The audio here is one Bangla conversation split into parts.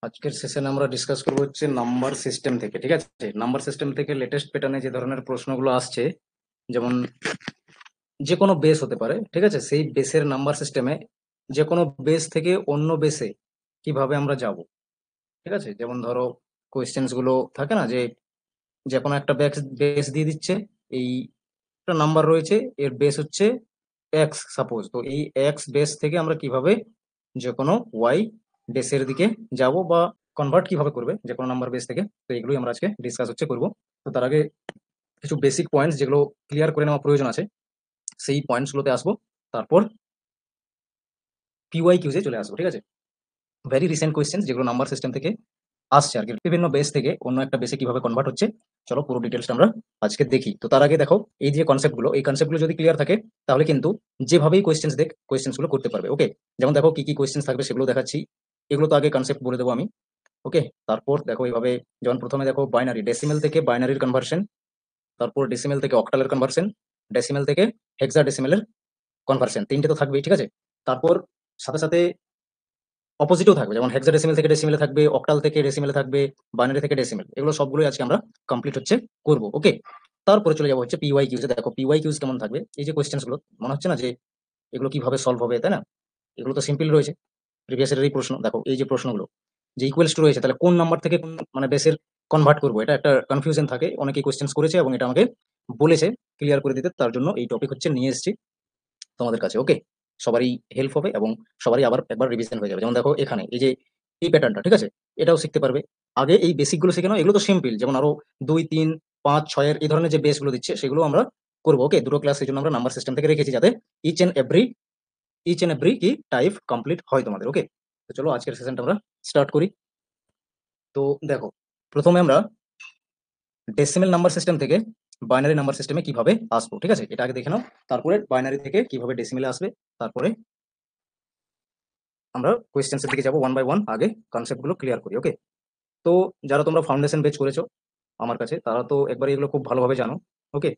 আজকের সেশনে আমরা ডিসকাস করবো হচ্ছে নাম্বার সিস্টেম থেকে। ঠিক আছে, নাম্বার সিস্টেম থেকে লেটেস্ট প্যাটার্নে যে ধরনের প্রশ্নগুলো আসছে, যেমন যে কোনো বেস হতে পারে, ঠিক আছে, সেই বেসের নাম্বার সিস্টেমে যে কোনো বেস থেকে অন্য বেসে কিভাবে আমরা যাব। ঠিক আছে, যেমন ধরো কোয়েশ্চেন্স গুলো থাকে না, যে যে কোনো একটা বেস দিয়ে দিচ্ছে, এই একটা নাম্বার রয়েছে, এর বেস হচ্ছে এক্স সাপোজ, তো এই এক্স বেস থেকে আমরা কিভাবে যে কোনো ওয়াই বেসের দিকে যাব, বা কনভার্ট কিভাবে করবে যে কোনো নাম্বার বেস থেকে। তো এগুলোই আমরা আজকে ডিসকাস হচ্ছে করব। তো তার আগে কিছু বেসিক পয়েন্টস যেগুলো ক্লিয়ার করে নেওয়া প্রয়োজন আছে, সেই পয়েন্টস গুলোতে আসবো। তারপর পিওয়াই কিউজে চলে আসবো। ঠিক আছে, ভেরি রিসেন্ট কোয়েশ্চেন যেগুলো নাম্বার সিস্টেম থেকে আসছে আর কি, বিভিন্ন বেস থেকে অন্য একটা বেসে কিভাবে কনভার্ট হচ্ছে, চলো পুরো ডিটেলসটা আমরা আজকে দেখি। তো তার আগে দেখো, এই যে কনসেপ্টগুলো, এই কনসেপ্টগুলো যদি ক্লিয়ার থাকে তাহলে কিন্তু যেভাবেই কোয়েশ্চেন্স গুলো করতে পারবে। ওকে, যেমন দেখো কি কি কোয়েশ্চেন্স থাকবে সেগুলো দেখাচ্ছি। এগুলো তো আগে কনসেপ্ট বলে দেবো আমি। ওকে, তারপর দেখো এইভাবে, যেমন প্রথমে দেখো বাইনারি, ডেসিমেল থেকে বাইনারির কনভার্সন, তারপর ডেসিমেল থেকে অক্টালের কনভার্সন, ডেসিমেল থেকে হেক্সাডেসিমেলের কনভার্সন, তিনটে তো থাকবেই। ঠিক আছে, তারপর সাথে সাথে অপোজিটও থাকবে, যেমন হেক্সাডেসিমেল থেকে ডেসিমেলে থাকবে, অক্টাল থেকে ডেসিমেলে থাকবে, বাইনারি থেকে ডেসিমেল, এগুলো সবগুলোই আজকে আমরা কমপ্লিট হচ্ছে করবো। ওকে, তারপরে চলে যাবো হচ্ছে পিওয়াই কিউজে। দেখো পিওয়াই কিউজ কেমন থাকবে, এই যে কোয়েশ্চেন্স গুলো, মনে হচ্ছে না যে এগুলো কিভাবে সলভ হবে, তাই না? এগুলো তো সিম্পল রয়েছে, প্রিভিয়াস এর এই প্রশ্ন। দেখো এই যে প্রশ্নগুলো, যে ইকুয়ালস টু রয়েছে, তাহলে কোন নাম্বার থেকে কোন মানে বেসের কনভার্ট করবো, এটা একটা কনফিউশন থাকে, অনেকেই কোয়েশ্চেন্স করেছে এবং এটা আমাকে বলেছে ক্লিয়ার করে দিতে, তার জন্য এই টপিক হচ্ছে নিয়ে এসেছি তোমাদের কাছে। ওকে, সবারই হেল্প হবে এবং সবারই আবার একবার রিভিশন হয়ে যাবে। যেমন দেখো এখানে এই যে এই প্যাটার্নটা, ঠিক আছে, এটাও শিখতে পারবে। আগে এই বেসিক গুলো শিখে নাও, এগুলো তো সিম্পল, যেমন আরো 2 3 5 6 এই ধরনের যে বেস গুলো দিচ্ছে সেগুলো আমরা করবো। ওকে, দুটো ক্লাস এই জন্য আমরা নাম্বার সিস্টেম থেকে রেখেছি, যাতে ইচ এন্ড এভরি কি টাইপ কমপ্লিট হয় তোমাদের। ওকে, তো চলো আজকের সেশনটা আমরা স্টার্ট করি। তো দেখো, প্রথমে আমরা ডেসিমেল নাম্বার সিস্টেম থেকে বাইনারি নাম্বার সিস্টেমে কিভাবে আসবো, ঠিক আছে, এটা আগে দেখে নাও। তারপরে বাইনারি থেকে কিভাবে ডেসিমেলে আসবে, তারপরে আমরা কোয়েশ্চেন্সের দিকে যাবো ওয়ান বাই ওয়ান। আগে কনসেপ্ট গুলো ক্লিয়ার করি। ওকে, তো যারা তোমরা ফাউন্ডেশন বেচ করেছো আমার কাছে, তারা তো একবার এগুলো খুব ভালোভাবে জানো। ওকে,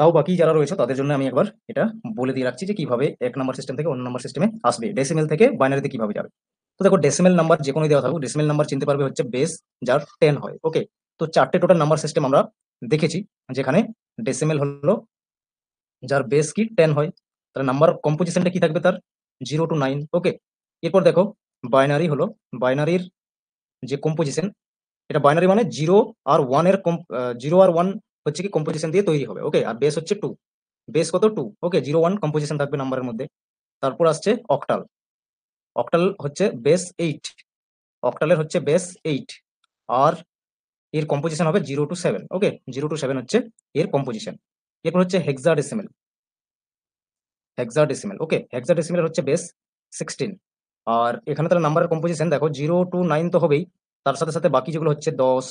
তাও বাকি যারা রয়েছে তাদের জন্য আমি একবার এটা বলে দিয়ে রাখছি যে কিভাবে এক নাম্বার সিস্টেম থেকে অন্য নাম্বার সিস্টেমে আসবে, ডেসিমেল থেকে বাইনারিতে কিভাবে যাবে। তো দেখো, ডেসিমেল নাম্বার যে কোনো দেওয়া থাকুক, ডেসিমেল নাম্বার চিনতে পারবে হচ্ছে বেস যার 10 হয়। ওকে, তো চারটে টোটাল নাম্বার সিস্টেম আমরা দেখেছি, যেখানে ডেসিমেল হলো যার বেস কি 10 হয়, তাহলে নাম্বার কম্পোজিশনটা কি থাকবে তার 0 to 9। ওকে, এরপর দেখো বাইনারি হলো, বাইনারির যে কম্পোজিশন, এটা বাইনারি মানে জিরো আর ওয়ান হচ্ছে কি কম্পোজিশন দিয়ে তৈরি হবে। ওকে, আর বেস হচ্ছে 2, বেস কত 2। ওকে, 0 1 কম্পোজিশন থাকবে নাম্বারের মধ্যে। তারপর আসছে অক্টাল, অক্টাল হচ্ছে বেস 8, অক্টালের হচ্ছে বেস 8, আর এর কম্পোজিশন হবে 0 to 7। ওকে, 0 to 7 হচ্ছে এর কম্পোজিশন। এরপর হচ্ছে হেক্সাডেসিমেল, হেক্সাডেসিমেল। ওকে, হেক্সাডেসিমেল হচ্ছে বেস 16। আর এখানে তাহলে নাম্বারের কম্পোজিশন দেখো 0 to 9 তো হবেই, তার সাথে সাথে বাকি যেগুলো হচ্ছে 10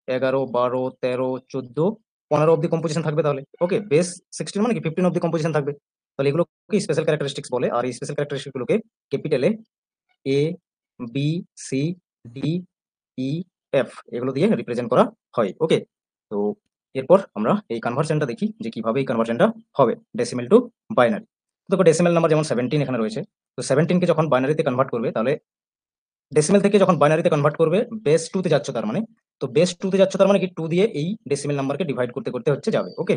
11 12 13 14 15 অব্দি কম্পোজিশন থাকবে তাহলে। ওকে, বেস 16 মানে কি 15 অব্দি কম্পোজিশন থাকবে। তাহলে এগুলোকে স্পেশাল ক্যারেক্টারিস্টিক্স বলে, আর এই স্পেশাল ক্যারেক্টারিস্টিক্স গুলোকে ক্যাপিটালে A B C D E F এগুলো দিয়ে রিপ্রেজেন্ট করা হয়। ওকে, তো এরপর আমরা এই কনভার্সনটা দেখি যে কিভাবে এই কনভার্সনটা হবে ডেসিমেল টু বাইনারি। দেখো ডেসিমেল নাম্বার যেমন 17 এখানে রয়েছে, তো 17 কে যখন বাইনারিতে কনভার্ট করবে, তাহলে ডেসিমেল থেকে যখন বাইনারিতে কনভার্ট করবে, বেস 2 তে যাচ্ছ তার মানে, তো বেস 2 তে যাচ্ছ তার মানে কি 2 দিয়ে এই ডেসিমেল নাম্বারকে ডিভাইড করতে করতে হচ্ছে যাবে। ওকে,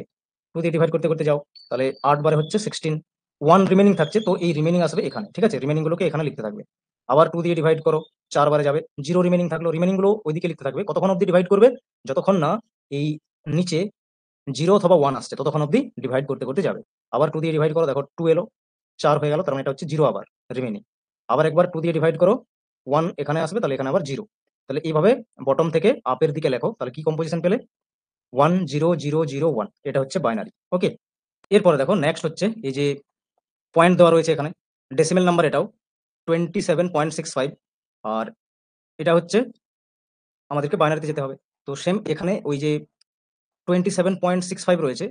2 দিয়ে ডিভাইড করতে করতে যাও, তাহলে 8 বারে হচ্ছে 16, 1 রিমেনিং থাকছে, তো এই রিমেনিং আসবে এখানে। ঠিক আছে, রিমেনিং গুলোকে এখানে লিখতে থাকবে। আবার 2 দিয়ে ডিভাইড করো, 4 বারে যাবে, 0 রিমেনিং থাকলো, রিমেনিং গুলো ওইদিকে লিখতে থাকবে। কতক্ষণ অব্দি ডিভাইড করবে, যতক্ষণ না এই নিচে 0 অথবা 1 আসছে ততক্ষণ অব্দি ডিভাইড করতে করতে যাবে। আবার 2 দিয়ে ডিভাইড করো, দেখো 2 এলো, 4 হয়ে গেল, তার মানে এটা হচ্ছে 0 আবার রিমেনিং। আবার একবার 2 দিয়ে ডিভাইড করো, 1 এখানে আসবে, তাহলে এখানে আবার 0। তাহলে এইভাবে বটম থেকে আপের দিকে লেখো, তাহলে কি কম্পোজিশন পেলে 1 0 0 0 1, এটা হচ্ছে বাইনারি। ওকে, এরপরে দেখো নেক্সট হচ্ছে এই যে পয়েন্ট দেওয়া রয়েছে এখানে, ডেসিমেল নাম্বার এটাও 27.65, আর এটা হচ্ছে আমাদেরকে বাইনারিতে যেতে হবে। তো সেম এখানে ওই যে 27.65 রয়েছে,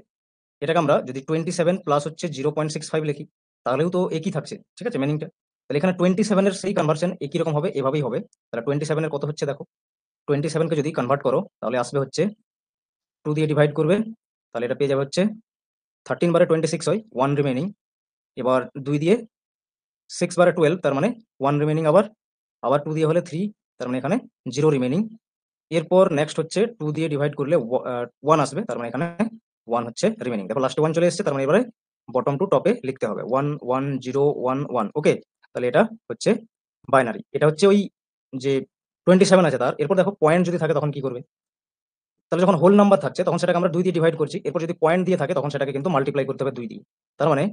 এটাকে আমরা যদি 27 প্লাস হচ্ছে 0.65 লিখি, তাহলেও তো একই থাকছে। ঠিক আছে, মিনিংটা। তাহলে এখানে 27-এর সেই কনভার্সন একই রকম হবে, এভাবেই হবে। তাহলে 27-এর কত হচ্ছে দেখো, 27-কে যদি কনভার্ট করো তাহলে আসবে হচ্ছে 2 দিয়ে ডিভাইড করবে, তাহলে এটা পেয়ে যাবে হচ্ছে 13 বারে 26 হয়, 1 রিমেনিং। এবার 2 দিয়ে 6 বারে 12, তার মানে 1 রিমেনিং, আবার আবার 2 দিয়ে হলে 3, তার মানে এখানে 0 রিমেনিং। এরপর নেক্সট হচ্ছে 2 দিয়ে ডিভাইড করলে 1 আসবে, তার মানে এখানে 1 হচ্ছে রিমেনিং। দেখো লাস্টে 1 চলে এসেছে, তার মানে এবারে বটম টু টপে লিখতে হবে 1 1 0 1 1। ওকে, তাহলে এটা হচ্ছে বাইনারি। এটা হচ্ছে ওই যে 27 আছে তার। এরপর দেখো পয়েন্ট যদি থাকে তখন কি করবে? তাহলে যখন হোল নাম্বার থাকছে তখন সেটাকে আমরা 2 দিয়ে ডিভাইড করছি। এরপর যদি পয়েন্ট দিয়ে থাকে তখন সেটাকে কিন্তু মাল্টিপ্লাই করতে হবে 2 দিয়ে। তার মানে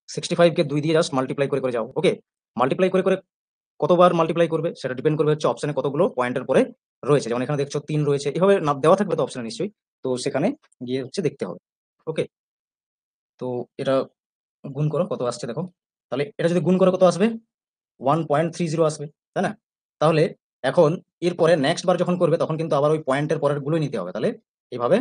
65 কে 2 দিয়ে জাস্ট মাল্টিপ্লাই করে যাও। ওকে, মাল্টিপ্লাই করে কতবার মাল্টিপ্লাই করবে সেটা ডিপেন্ড করবে হচ্ছে অপশনে কতগুলো পয়েন্টের পরে রয়েছে। যেমন এখানে দেখছো 3 রয়েছে, এভাবে না দেওয়া থাকবে তো অপশনে নিশ্চয়ই, তো সেখানে গিয়ে হচ্ছে দেখতে হবে। ওকে, তো এটা গুণ করো কত আসছে দেখো। তাহলে এটা যদি গুণ করো কত আসবে? 1.30 আসবে, তাই না? তাহলে এখন এরপরে নেক্সট বার যখন করবে তখন কিন্তু আবার ওই পয়েন্টের পরের গুলোই নিতে হবে। তাহলে এভাবে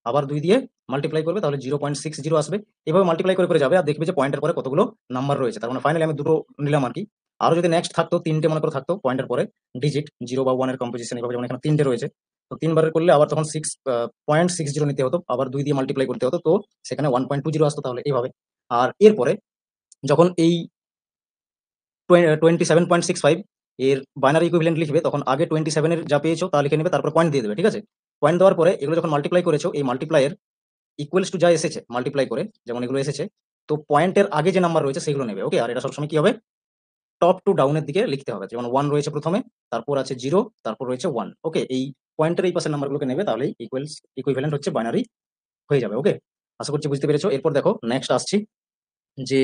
আবার 2 দিয়ে মাল্টিপ্লাই করবে, তাহলে 0.60 আসবে। এভাবে মাল্টিপ্লাই করে যাবে আর দেখবে যে পয়েন্টের পরে কতগুলো নাম্বার রয়েছে। তার মানে ফাইনালি আমি দুটো নিলাম আর কি। আরো যদি নেক্সট থাকতো 3টে মনে করে থাকতো পয়েন্টের পরে ডিজিট 0 বা 1 এর কম্পোজিশন, এভাবে যেমন এখানে 3টে রয়েছে, তো 3 বারের করলে আবার তখন 6.60 নিতে হতো, আবার 2 দিয়ে মাল্টিপ্লাই করতে হতো, তো সেখানে 1.20 আসতো। তাহলে এইভাবে। আর এরপরে যখন এই 27.65 এর বাইনারি ইকুইভ্যালেন্ট লিখবে তখন আগে 27 এর যা পেয়েছো তা লিখে নেবে, তারপর পয়েন্ট দিয়ে দেবে। ঠিক আছে, পয়েন্ট দেওয়ার পরে এগুলো যখন মাল্টিপ্লাই করেছো এই মাল্টিপ্লাইয়ের ইকুয়ালস টু যা এসেছে মাল্টিপ্লাই করে, যেমন এগুলো এসেছে, তো পয়েন্টের আগে যে নাম্বার রয়েছে সেগুলো নেবে। ওকে, আর এটা সবসময় কি হবে? টপ টু ডাউনের দিকে লিখতে হবে। যেমন 1 রয়েছে প্রথমে, তারপর আছে 0, তারপর রয়েছে 1। ওকে, এই পয়েন্টের এই পাশের নাম্বারগুলোকে নেবে, তাহলেই ইকুইভ্যালেন্ট হচ্ছে বাইনারি হয়ে যাবে। ওকে, আশা করছি বুঝতে পেরেছো। এরপর দেখো নেক্সট আসছি যে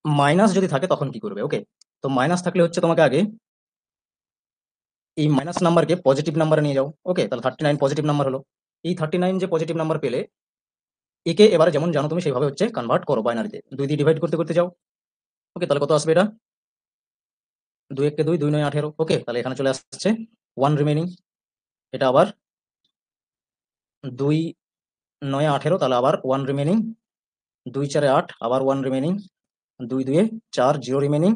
মাইনাস যদি থাকে তখন কি করবে। ওকে, তো মাইনাস থাকলে হচ্ছে তোমাকে আগে এই মাইনাস নাম্বারকে পজিটিভ নাম্বারে নিয়ে যাও। ওকে, তাহলে 39 পজিটিভ নাম্বার হলো। এই 39 যে পজিটিভ নাম্বার পেলে একে এবারে যেমন জানো তুমি সেইভাবে হচ্ছে কনভার্ট করো বাইনারিতে, 2 দিয়ে ডিভাইড করতে যাও। ওকে, তাহলে কত আসবে? এটা 2 1 কে 2, 2 9 18। ওকে, তাহলে এখানে চলে আসছে 1 রিমেনিং। এটা আবার 2 9 18, তাহলে আবার 1 রিমেনিং। 2 4 8, আবার 1 রিমেনিং। 2 2 4, 0 রিমেনিং।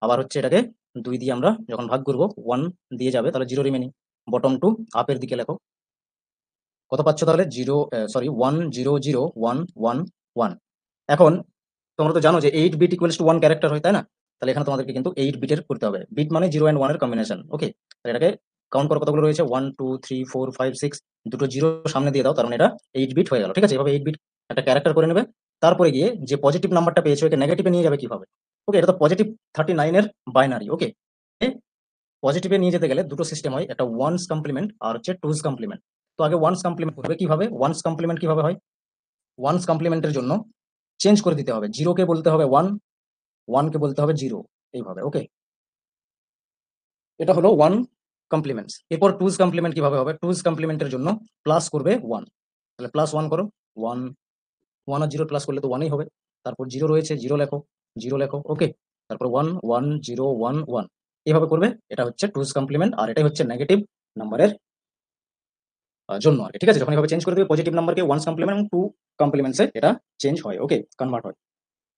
আবার হচ্ছে এটাকে 2 দিয়ে আমরা যখন ভাগ করবো 1 দিয়ে যাবে, তাহলে 0 রিমেনিং। বটম টু আপের দিকে লেখো কত পাচ্ছ, তাহলে 1 0 0 1 1 1। এখন তোমরা তো জানো যে 8 বিট ইকুয়ালস টু 1 ক্যারেক্টার হয়, তাই না? তাহলে এখানে তোমাদেরকে কিন্তু 8 বিটের করতে হবে। বিট মানে 0 এন্ড 1 এর কম্বিনেশন। ওকে, তাহলে এটাকে কাউন্ট করো কতগুলো রয়েছে, 1 2 3 4 5 6, দুটো জিরো সামনে দিয়ে দাও, তার মানে এটা 8 বিট হয়ে গেল। ঠিক আছে, এভাবে 8 বিট একটা ক্যারেক্টার করে নেবে। তারপরে গিয়ে যে পজিটিভ নাম্বারটা পেয়েছো একে নেগেটিভে নিয়ে যাবে কিভাবে? ওকে, এটা তো পজিটিভ 39 এর বাইনারি। ওকে, পজিটিভে নিয়ে যেতে গেলে দুটো সিস্টেম হয়, একটা ওয়ান্স কমপ্লিমেন্ট আর হচ্ছে টুজ কমপ্লিমেন্ট। তো আগে ওয়ান্স কমপ্লিমেন্ট করবে কিভাবে? ওয়ান্স কমপ্লিমেন্ট কিভাবে হয়? ওয়ান্স কমপ্লিমেন্টের জন্য চেঞ্জ করে দিতে হবে, 0 কে বলতে হবে 1, 1 কে বলতে হবে 0, এইভাবে। ওকে, এটা হলো 1 কমপ্লিমেন্টস। এরপর টুজ কমপ্লিমেন্ট কিভাবে হবে? টুজ কমপ্লিমেন্টের জন্য প্লাস করবে 1, তাহলে প্লাস 1 করো। 1 1 আর 0 প্লাস করলে তো 1ই হবে। তারপর 0 রয়েছে, 0 লেখো, 0 লেখো। ওকে, তারপর 1 1 0 1 1, এইভাবে করবে। এটা হচ্ছে টুজ কমপ্লিমেন্ট, আর এটাই হচ্ছে নেগেটিভ নাম্বারের জন্য আর কি। ঠিক আছে, যখন এভাবে চেঞ্জ করে দেবে পজিটিভ নাম্বারকে ওয়ান্স কমপ্লিমেন্ট এবং টু কমপ্লিমেন্টসে এটা চেঞ্জ হয়। ওকে, কনভার্ট হয়।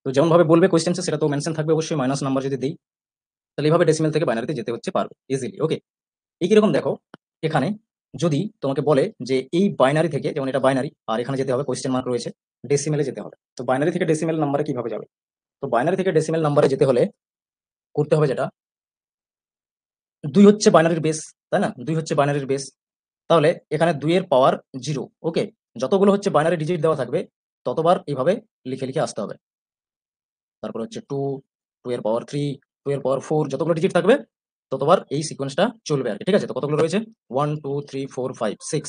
তো যেমন ভাবে বলবে কোয়েশ্চেন্সে সেটা তো মেনশন থাকবে অবশ্যই, মাইনাস নাম্বার যদি দেই তাহলে এইভাবে ডেসিমেল থেকে বাইনারিতে যেতে হচ্ছে পারবে ইজিলি। ওকে, এই কিরকম দেখো, এখানে যদি তোমাকে বলে যে এই বাইনারি থেকে, যেমন এটা বাইনারি আর এখানে যেতে হবে কোয়েশ্চেন মার্ক রয়েছে, ডেসিমেলে যেতে হবে। তো বাইনারি থেকে ডেসিমেল নাম্বারে কিভাবে যাবে? তো বাইনারি থেকে ডেসিমেল নাম্বারে যেতে হলে করতে হবে যেটা, 2 হচ্ছে বাইনারির বেস, তাই না? 2 হচ্ছে বাইনারির বেস। তাহলে এখানে 2 এর পাওয়ার 0। ওকে, যতগুলো হচ্ছে বাইনারি ডিজিট দেওয়া থাকবে ততবার এইভাবে লিখে লিখে আসতে হবে। তারপর হচ্ছে 2, 2 এর পাওয়ার 3, 2 এর পাওয়ার 4, যতগুলো ডিজিট থাকবে ততবার এই সিকোয়েন্সটা চলবে আর কি। ঠিক আছে, তো কতগুলো রয়েছে? 1 2 3 4 5 6,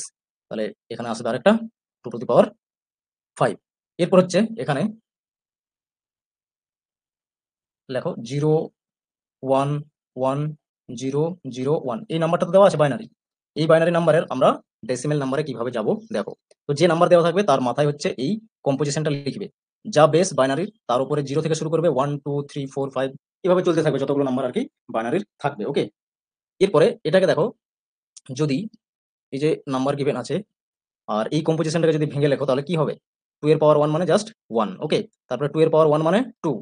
তাহলে এখানে আসবে আরেকটা 2 টু দি পাওয়ার 5। এরপর হচ্ছে এখানে লেখো 0 1 1 0 0 1, এই নাম্বারটা তো দেওয়া আছে বাইনারি। এই বাইনারি নাম্বারের আমরা ডেসিমেল নাম্বারে কিভাবে যাব দেখো। তো যে নাম্বার দেওয়া থাকবে তার মাথায় হচ্ছে এই কম্পোজিশনটা লিখবে, যা বেস বাইনারির তার উপরে 0 থেকে শুরু করবে, 1 2 3 4 5, এভাবে চলতে থাকবে যতগুলো নাম্বার আর কি বাইনারির থাকবে। ওকে, এরপরে এটাকে দেখো, যদি এই যে নাম্বার গিভেন আছে আর এই কম্পোজিশনটাকে যদি ভেঙে লেখো তাহলে কি হবে? 2 এর পাওয়ার 1 মানে জাস্ট 1। ওকে, তারপরে 2 এর পাওয়ার 1 মানে 2,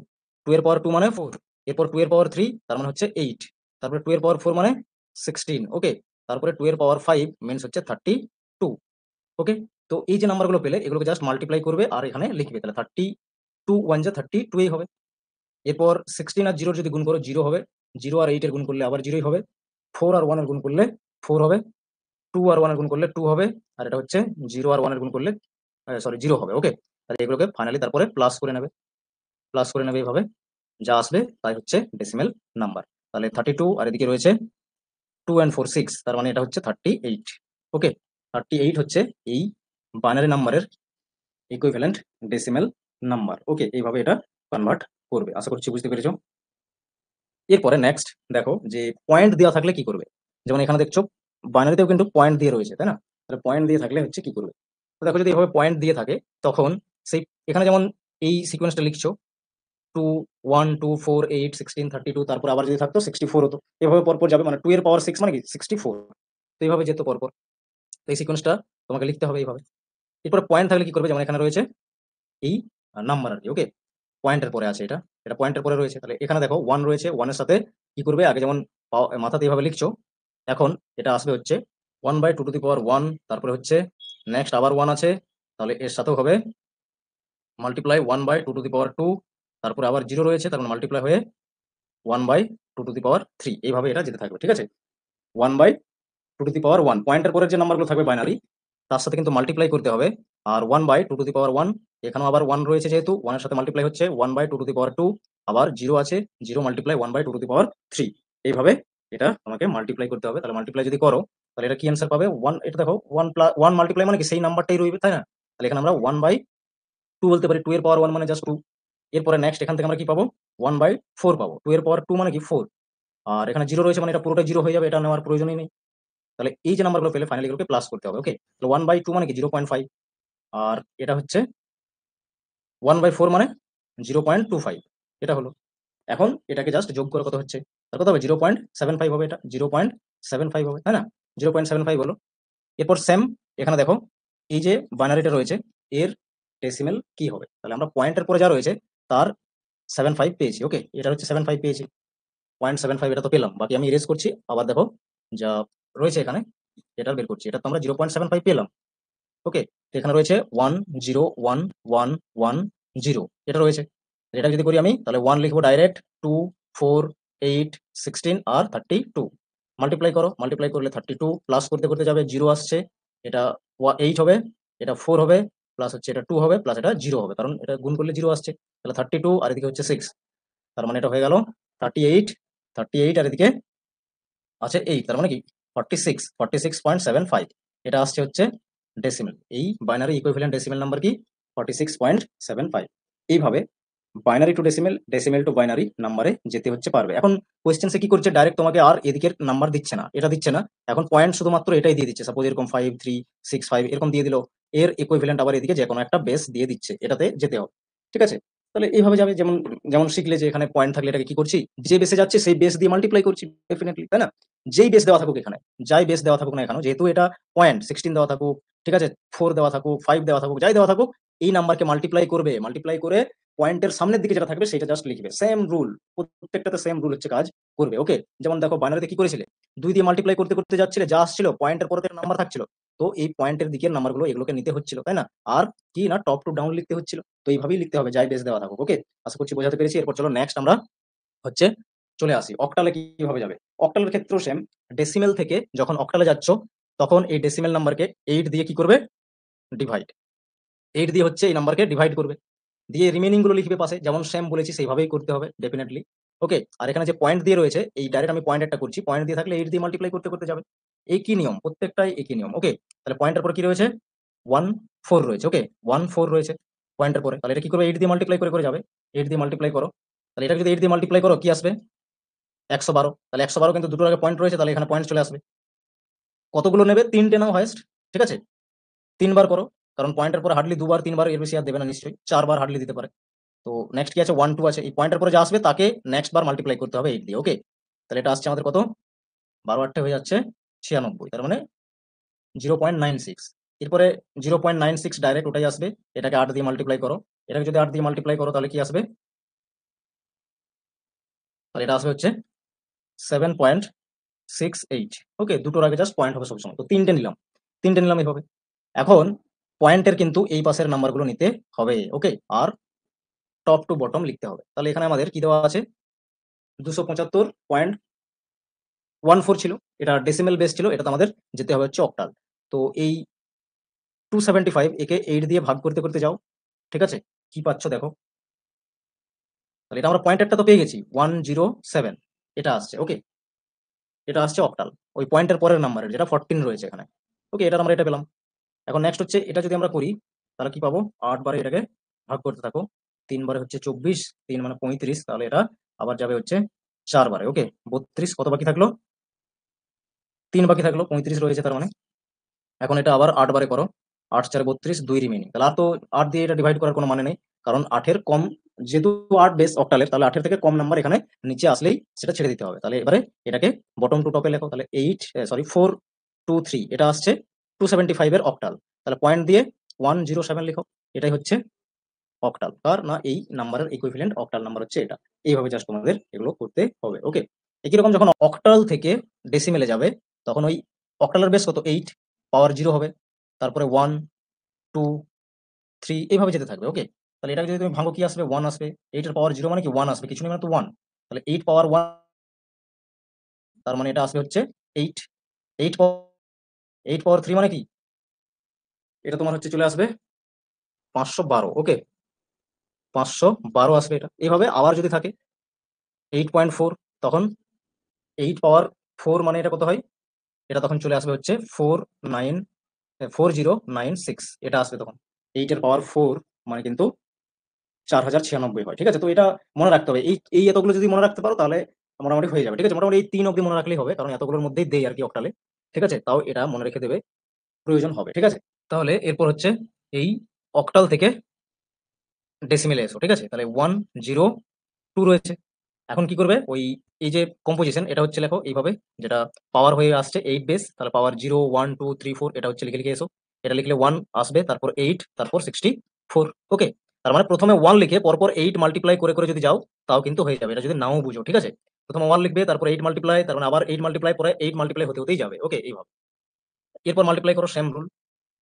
2 এর পাওয়ার 2 মানে 4, এরপর 2 এর পাওয়ার 3 তার মানে হচ্ছে 8, তারপরে 2 এর পাওয়ার 4 মানে 16। ওকে, তারপরে 2 এর পাওয়ার 5 মিন্স হচ্ছে 32। ওকে, তো এই যে নাম্বারগুলো পেলে এগুলোকে জাস্ট মাল্টিপ্লাই করবে আর এখানে লিখবে, তাহলে 32 1 যা 32 এই হবে। এরপর 16 আর 0 যদি গুণ করো 0 হবে, 0 আর 8 এর গুণ করলে আবার 0ই হবে। 4 আর 1 এর গুণ করলে 4 হবে, 2 আর 1 এর গুণ করলে 2 হবে, আর এটা হচ্ছে 0 আর 1 এর গুণ করলে সরি 0 হবে। ওকে, তাহলে এগুলোকে ফাইনালি তারপরে প্লাস করে নেবে, এইভাবে যা আসবে তাই হচ্ছে ডেসিমেল নাম্বার। তাহলে 32 আর এদিকে রয়েছে 2 and 4 6, তার মানে এটা হচ্ছে 38। ওকে, 38 হচ্ছে এই বাইনারি নাম্বারের ইকুইভ্যালেন্ট ডেসিমেল নাম্বার। ওকে, এইভাবে এটা কনভার্ট করবে। আশা করছি বুঝতে পেরেছো। এরপরে নেক্সট দেখো যে পয়েন্ট দেওয়া থাকলে কি করবে। যেমন এখানে দেখছো বাইনারিতেও কিন্তু পয়েন্ট দিয়ে রয়েছে, তাই না? তাহলে পয়েন্ট দিয়ে থাকলে হচ্ছে কি করবে। তো দেখো যদি এভাবে পয়েন্ট দিয়ে থাকে তখন সেই এখানে যেমন এই সিকোয়েন্সটা লিখছো 2 1 2 4 8 16 32, তারপর আবার যদি থাকতো 64 হতো। এভাবে পরপর যাবে, মানে 2 এর পাওয়ার 6 মানে কি 64। তো এইভাবে যেত পরপর। তো এই সিকোয়েন্সটা তোমাকে লিখতে হবে এইভাবে। এরপরে পয়েন্ট থাকলে কি করবে, যেমন এখানে রয়েছে এই নাম্বার আর কি। ওকে, পয়েন্টের পরে আছে এটা, এটা পয়েন্টের পরে রয়েছে। তাহলে এখানে দেখো 1 রয়েছে, 1 এর সাথে কি করবে, আগে যেমন মাথাতে এইভাবে লিখছো, এখন এটা আসবে হচ্ছে 1/2 to the power 1, তারপরে হচ্ছে নেক্সট আবার 1 আছে, তাহলে এর সাথেও হবে মাল্টিপ্লাই 1/2 to the power 2, তারপরে আবার 0 রয়েছে, তারপর মাল্টিপ্লাই হয়ে 1/2 to the power 3, এইভাবে এটা যেতে থাকবে। ঠিক আছে, 1/2 to the power 1 পয়েন্টের পরের যে নাম্বারগুলো থাকবে বাইনারি, তার সাথে কিন্তু মাল্টিপ্লাই করতে হবে। আর 1/2 to the power 1, এখানেও আবার 1 রয়েছে, যেহেতু 1 এর সাথে মাল্টিপ্লাই হচ্ছে 1/2 to the power 2, আবার 0 আছে, 0 মাল্টিপ্লাই 1/2 to the power 3, এইভাবে এটা তোমাকে মাল্টিপ্লাই করতে হবে। তাহলে মাল্টিপ্লাই যদি করো তাহলে এটা কি অ্যান্সার পাবে 1। এটা দেখো 1 মাল্টিপ্লাই মানে কি সেই নাম্বারটাই রইবে, তাই না? তাহলে এখানে আমরা 1/2 বলতে পারি, 2 এর পাওয়ার 1 মানে জাস্ট 2। এরপরে নেক্সট এখান থেকে আমরা কি পাবো, 1/4 পাবো, 2 এর পাওয়ার 2 মানে কি 4। আর এখানে 0 রয়েছে মানে এটা পুরোটা 0 হয়ে যাবে, এটা নেওয়ার প্রয়োজনই নেই। তাহলে এই যে নাম্বারগুলো পেলে ফাইনালি এগুলোকে প্লাস করতে হবে। ওকে, তাহলে 1/2 মানে কি 0.5, আর এটা হচ্ছে 1/4 মানে 0.25, এটা হলো। এখন এটাকে জাস্ট যোগ করে কত হচ্ছে, তার কত হবে 0.75 হবে, এটা 0.75 হবে, তাই না? 0.75 হলো। এরপর সেম এখানে দেখো এই যে বাইনারিটা রয়েছে এর ডেসিমেল কি হবে, তাহলে আমরা পয়েন্টের পরে যা রয়েছে তার 75 পেয়েছি। ওকে, এটা হচ্ছে 75 পেয়েছি, 0.75 এটা তো পেলাম, বাকি আমি ইরেজ করছি। আবার দেখো যা রয়েছে এখানে এটা বের করছি, এটা তো আমরা 0.75 পেলাম। ওকে, তো এখানে রয়েছে 1 0 1 1 1 0, এটা রয়েছে। এটা যদি করি আমি তাহলে 1 লিখবো ডাইরেক্ট, 2 4 8 16 আর 32 মাল্টিপ্লাই করো, মাল্টিপ্লাই করলে 32 প্লাস করতে করতে যাবে 0 আসছে, এটা 8 হবে, এটা 4 হবে, প্লাস হচ্ছে এটা 2 হবে, প্লাস এটা 0 হবে, কারণ এটা গুণ করলে 0 আসছে। তাহলে 32 আর এদিকে হচ্ছে 6, তার মানে এটা হয়ে গেল 38, 38 আর এদিকে আছে 8, তার মানে কি 46, 46.75, এটা আসছে হচ্ছে ডেসিমেল। এই বাইনারি ইকুইভ্যালেন্ট ডেসিমেল নাম্বার কি 46.75। এইভাবে binary two decimal, decimal two binary নাম্বারে যেতে হচ্ছে পারবে। এখন কোয়েশ্চেন্সে কি করছে, ডাইরেক্ট তোমাকে আর এদিকের নাম্বার দিচ্ছে না, এটা দিচ্ছে না, এখন পয়েন্ট শুধুমাত্র এটাই দিয়ে দিচ্ছে। সাপোজ এরকম 5 3 6 5 এরকম দিয়ে দিল, এর ইকুইভ্যালেন্ট আবার এদিকে যে কোনো একটা বেস দিয়ে দিচ্ছে, এটাতে যেতে হবে। ঠিক আছে, তাহলে এইভাবে যাবে। যেমন যেমন শিখলে যে এখানে পয়েন্ট থাকলে এটাকে কি করছি, যে বেসে যাচ্ছে সেই বেস দিয়ে মাল্টিপ্লাই করছি ডেফিনেটলি, তাই না? যেই বেস দেওয়া থাকুক এখানে, যাই বেস দেওয়া থাকুক না এখানে, যেহেতু এটা পয়েন্ট 16 দেওয়া থাকুক, ঠিক আছে, 4 দেওয়া থাকুক, 5 দেওয়া থাকুক, যাই দেওয়া থাকুক, এই নাম্বারকে মাল্টিপ্লাই করবে, মাল্টিপ্লাই করে পয়েন্টের সামনের দিকে যেটা থাকবে সেটা জাস্ট লিখবে। সেম রুল, প্রত্যেকটাতে সেম রুল হচ্ছে কাজ করবে। ওকে, যেমন দেখো বাইনারিতে কি করেছিলে, 2 দিয়ে মাল্টিপ্লাই করতে করতে যাচ্ছিলে, যা আসছিল পয়েন্টের পরে নাম্বার থাকছিল, তো এই পয়েন্টের দিকের নাম্বারগুলো এগুলোকে নিতে হচ্ছিল, তাই না? আর কি না টপ টু ডাউন লিখতে হচ্ছিল। তো এইভাবেই লিখতে হবে যাই বেস দেওয়া থাকুক। ওকে, আশা করছি বোঝাতে পেরেছি। এরপর চলো নেক্সট আমরা হচ্ছে চলে আসি অক্টালে কিভাবে যাবে। অক্টালের ক্ষেত্রেও সেম, ডেসিমেল থেকে যখন অক্টালে যাচ্ছ তখন এই ডেসিমেল নাম্বারকে 8 দিয়ে কি করবে, ডিভাইড। 8 দিয়ে হচ্ছে এই নাম্বারকে ডিভাইড করবে, দিয়ে রিমেনিং গুলো লিখবে পাশে, যেমন সেম বলেছি সেইভাবেই করতে হবে ডেফিনেটলি। ওকে, আর এখানে যে পয়েন্ট দিয়ে রয়েছে এই ডাইরেক্ট আমি পয়েন্ট একটা করছি, পয়েন্ট দিয়ে থাকলে 8 দিয়ে মাল্টিপ্লাই করতে করতে যাবে। একই নিয়ম, প্রত্যেকটাই একই নিয়ম। ওকে, তাহলে পয়েন্টের পর কি রয়েছে 1 4 রয়েছে। ওকে, 1 4 রয়েছে পয়েন্টের পরে, তাহলে এটা কি করবে 8 দিয়ে মাল্টিপ্লাই করে করে যাবে, 8 দিয়ে মাল্টিপ্লাই করো, তাহলে এটা যদি 8 দিয়ে মাল্টিপ্লাই করো কি আসবে 112। তাহলে 112 কিন্তু দুটোর আগে পয়েন্ট রয়েছে, তাহলে এখানে পয়েন্ট চলে আসবে। কতগুলো নেবে, 3টে নাও হাইয়েস্ট। ঠিক আছে, 3 বার করো, কারণ পয়েন্টের পরে হার্ডলি 2 বার 3 বার এর বেশি আর দেবে না নিশ্চয়ই, 4 বার হার্ডলি দিতে পারে। তো নেক্সট কি আছে 1 2 আছে, এই পয়েন্টের পরে যা আসবে তাকে নেক্সট বার মাল্টিপ্লাই করতে হবে 8 দিয়ে। ওকে, তাহলে এটা আসছে আমাদের কত, 12 8 হয়ে যাচ্ছে 96, তার মানে 0.96। এরপরে 0.96 ডাইরেক্ট ওটাই আসবে, এটাকে 8 দিয়ে মাল্টিপ্লাই করো, এটাকে যদি 8 দিয়ে মাল্টিপ্লাই করো তাহলে কি আসবে, তাহলে এটা আসবে হচ্ছে 7.68। ওকে, দুটোর আগে জাস্ট পয়েন্ট হবে সবসময়, তো 3টে নিলাম, 3টে নিলাম এইভাবে। এখন পয়েন্টের কিন্তু এই পাশের নাম্বারগুলো নিতে হবে। ওকে, আর টপ টু বটম লিখতে হবে। তাহলে এখানে আমাদের কি দেওয়া আছে 275.5 14 ছিল, এটা ডেসিমেল বেস ছিল, এটা তো আমাদের যেতে হবে হচ্ছে অক্টাল। তো এই 275 একে 8 দিয়ে ভাগ করতে করতে যাও, ঠিক আছে? কি পাচ্ছ দেখো। তাহলে এটা আমরা পয়েন্টারটা তো পেয়ে গেছি 107, এটা আসছে। ওকে, এটা আসছে অক্টাল, ওই পয়েন্টের পরের নাম্বারের যেটা 14 রয়েছে এখানে। ওকে, এটা আমরা এটা পেলাম। এখন নেক্সট হচ্ছে এটা যদি আমরা করি তাহলে কি পাবো, 8 বারে এটাকে ভাগ করতে থাকো, 3 বারে হচ্ছে 24, 3 মানে 35, তাহলে এটা আবার যাবে হচ্ছে 4 বারে। ওকে, 32, কত বাকি থাকলো, 3 বাকি থাকলো, 35 রয়েছে তার মানে। এখন এটা আবার 8 বারে করো, 8 4 32, 2 রিমেইনিং। তাহলে আর তো 8 দিয়ে এটা ডিভাইড করার কোনো মানে নেই, কারণ 8 এর কম, যেহেতু 8 বেস অক্টালের, তাহলে 8 এর থেকে কম নাম্বার এখানে নিচে আসলেই সেটা ছেড়ে দিতে হবে। তাহলে এবারে এটাকে বটম টু টপে লেখো, তাহলে 4 2 3 এটা আসছে 275 এর অক্টাল। তাহলে পয়েন্ট দিয়ে 107 লিখো, এটাই হচ্ছে অক্টাল। কার না, এই নাম্বারের ইকুইভ্যালেন্ট অক্টাল নাম্বার হচ্ছে এটা। এইভাবে জাস্ট তোমাদের এগুলো করতে হবে। ওকে, একই রকম যখন অক্টাল থেকে ডেসিমেলে যাবে, তখন ওই অক্টালের বেস কত, 8, পাওয়ার 0 হবে, তারপরে 1 2 3 এইভাবে যেতে থাকবে। ওকে, তাহলে এটাকে যদি তুমি ভাঙো কি আসবে, 1 আসবে। 8 এর পাওয়ার 0 মানে কি 1 আসবে, কিছু নেই মানে তো 1। তাহলে 8 পাওয়ার 1, তার মানে এটা আসবে হচ্ছে 8। 8 পাওয়ার 3 মানে কি, এটা তোমার হচ্ছে চলে আসবে 512। ওকে, 512 আসবে এটা। এইভাবে আবার যদি থাকে 8.4, তখন 8 পাওয়ার 4 মানে এটা কত হয়, এটা তখন চলে আসবে হচ্ছে 4096, এটা আসবে তখন। 8 এর পাওয়ার 4 মানে কিন্তু 4096 হয়। ঠিক আছে, তো এটা মনে রাখতে হবে। এই এই এতগুলো যদি মনে রাখতে পারো তাহলে মোটামুটি হয়ে যাবে। ঠিক আছে, মোটামুটি এই 3 অব্দি মনে রাখলেই হবে, কারণ এতগুলোর মধ্যেই দেই আর কি অক্টালে। ঠিক আছে, তাও এটা মনে রেখে দেবে, প্রয়োজন হবে। ঠিক আছে, তাহলে এরপর হচ্ছে এই অক্টাল থেকে ডেসিমেলে এসো। ঠিক আছে, তাহলে 102 রয়েছে। এখন কি করবে, ওই এই যে কম্পোজিশন এটা হচ্ছে লেখো এইভাবে, যেটা পাওয়ার হয়ে আসছে 8 বেস, তাহলে পাওয়ার 0 1 2 3 4 এটা হচ্ছে লিখে লিখে এসো। এটা লিখলে 1 আসবে, তারপর 8, তারপর 64। ওকে, তার মানে প্রথমে 1 লিখে পরপর 8 মাল্টিপ্লাই করে করে যদি যাও তাও কিন্তু হয়ে যাবে, এটা যদি নাও বুঝো। ঠিক আছে, প্রথমে 1 লিখবে, তারপর 8 মাল্টিপ্লাই, তার মানে আবার 8 মাল্টিপ্লাই, পরে 8 মাল্টিপ্লাই হতে হতেই যাবে। ওকে, এইভাবে এরপর মাল্টিপ্লাই করো, সেম রুল,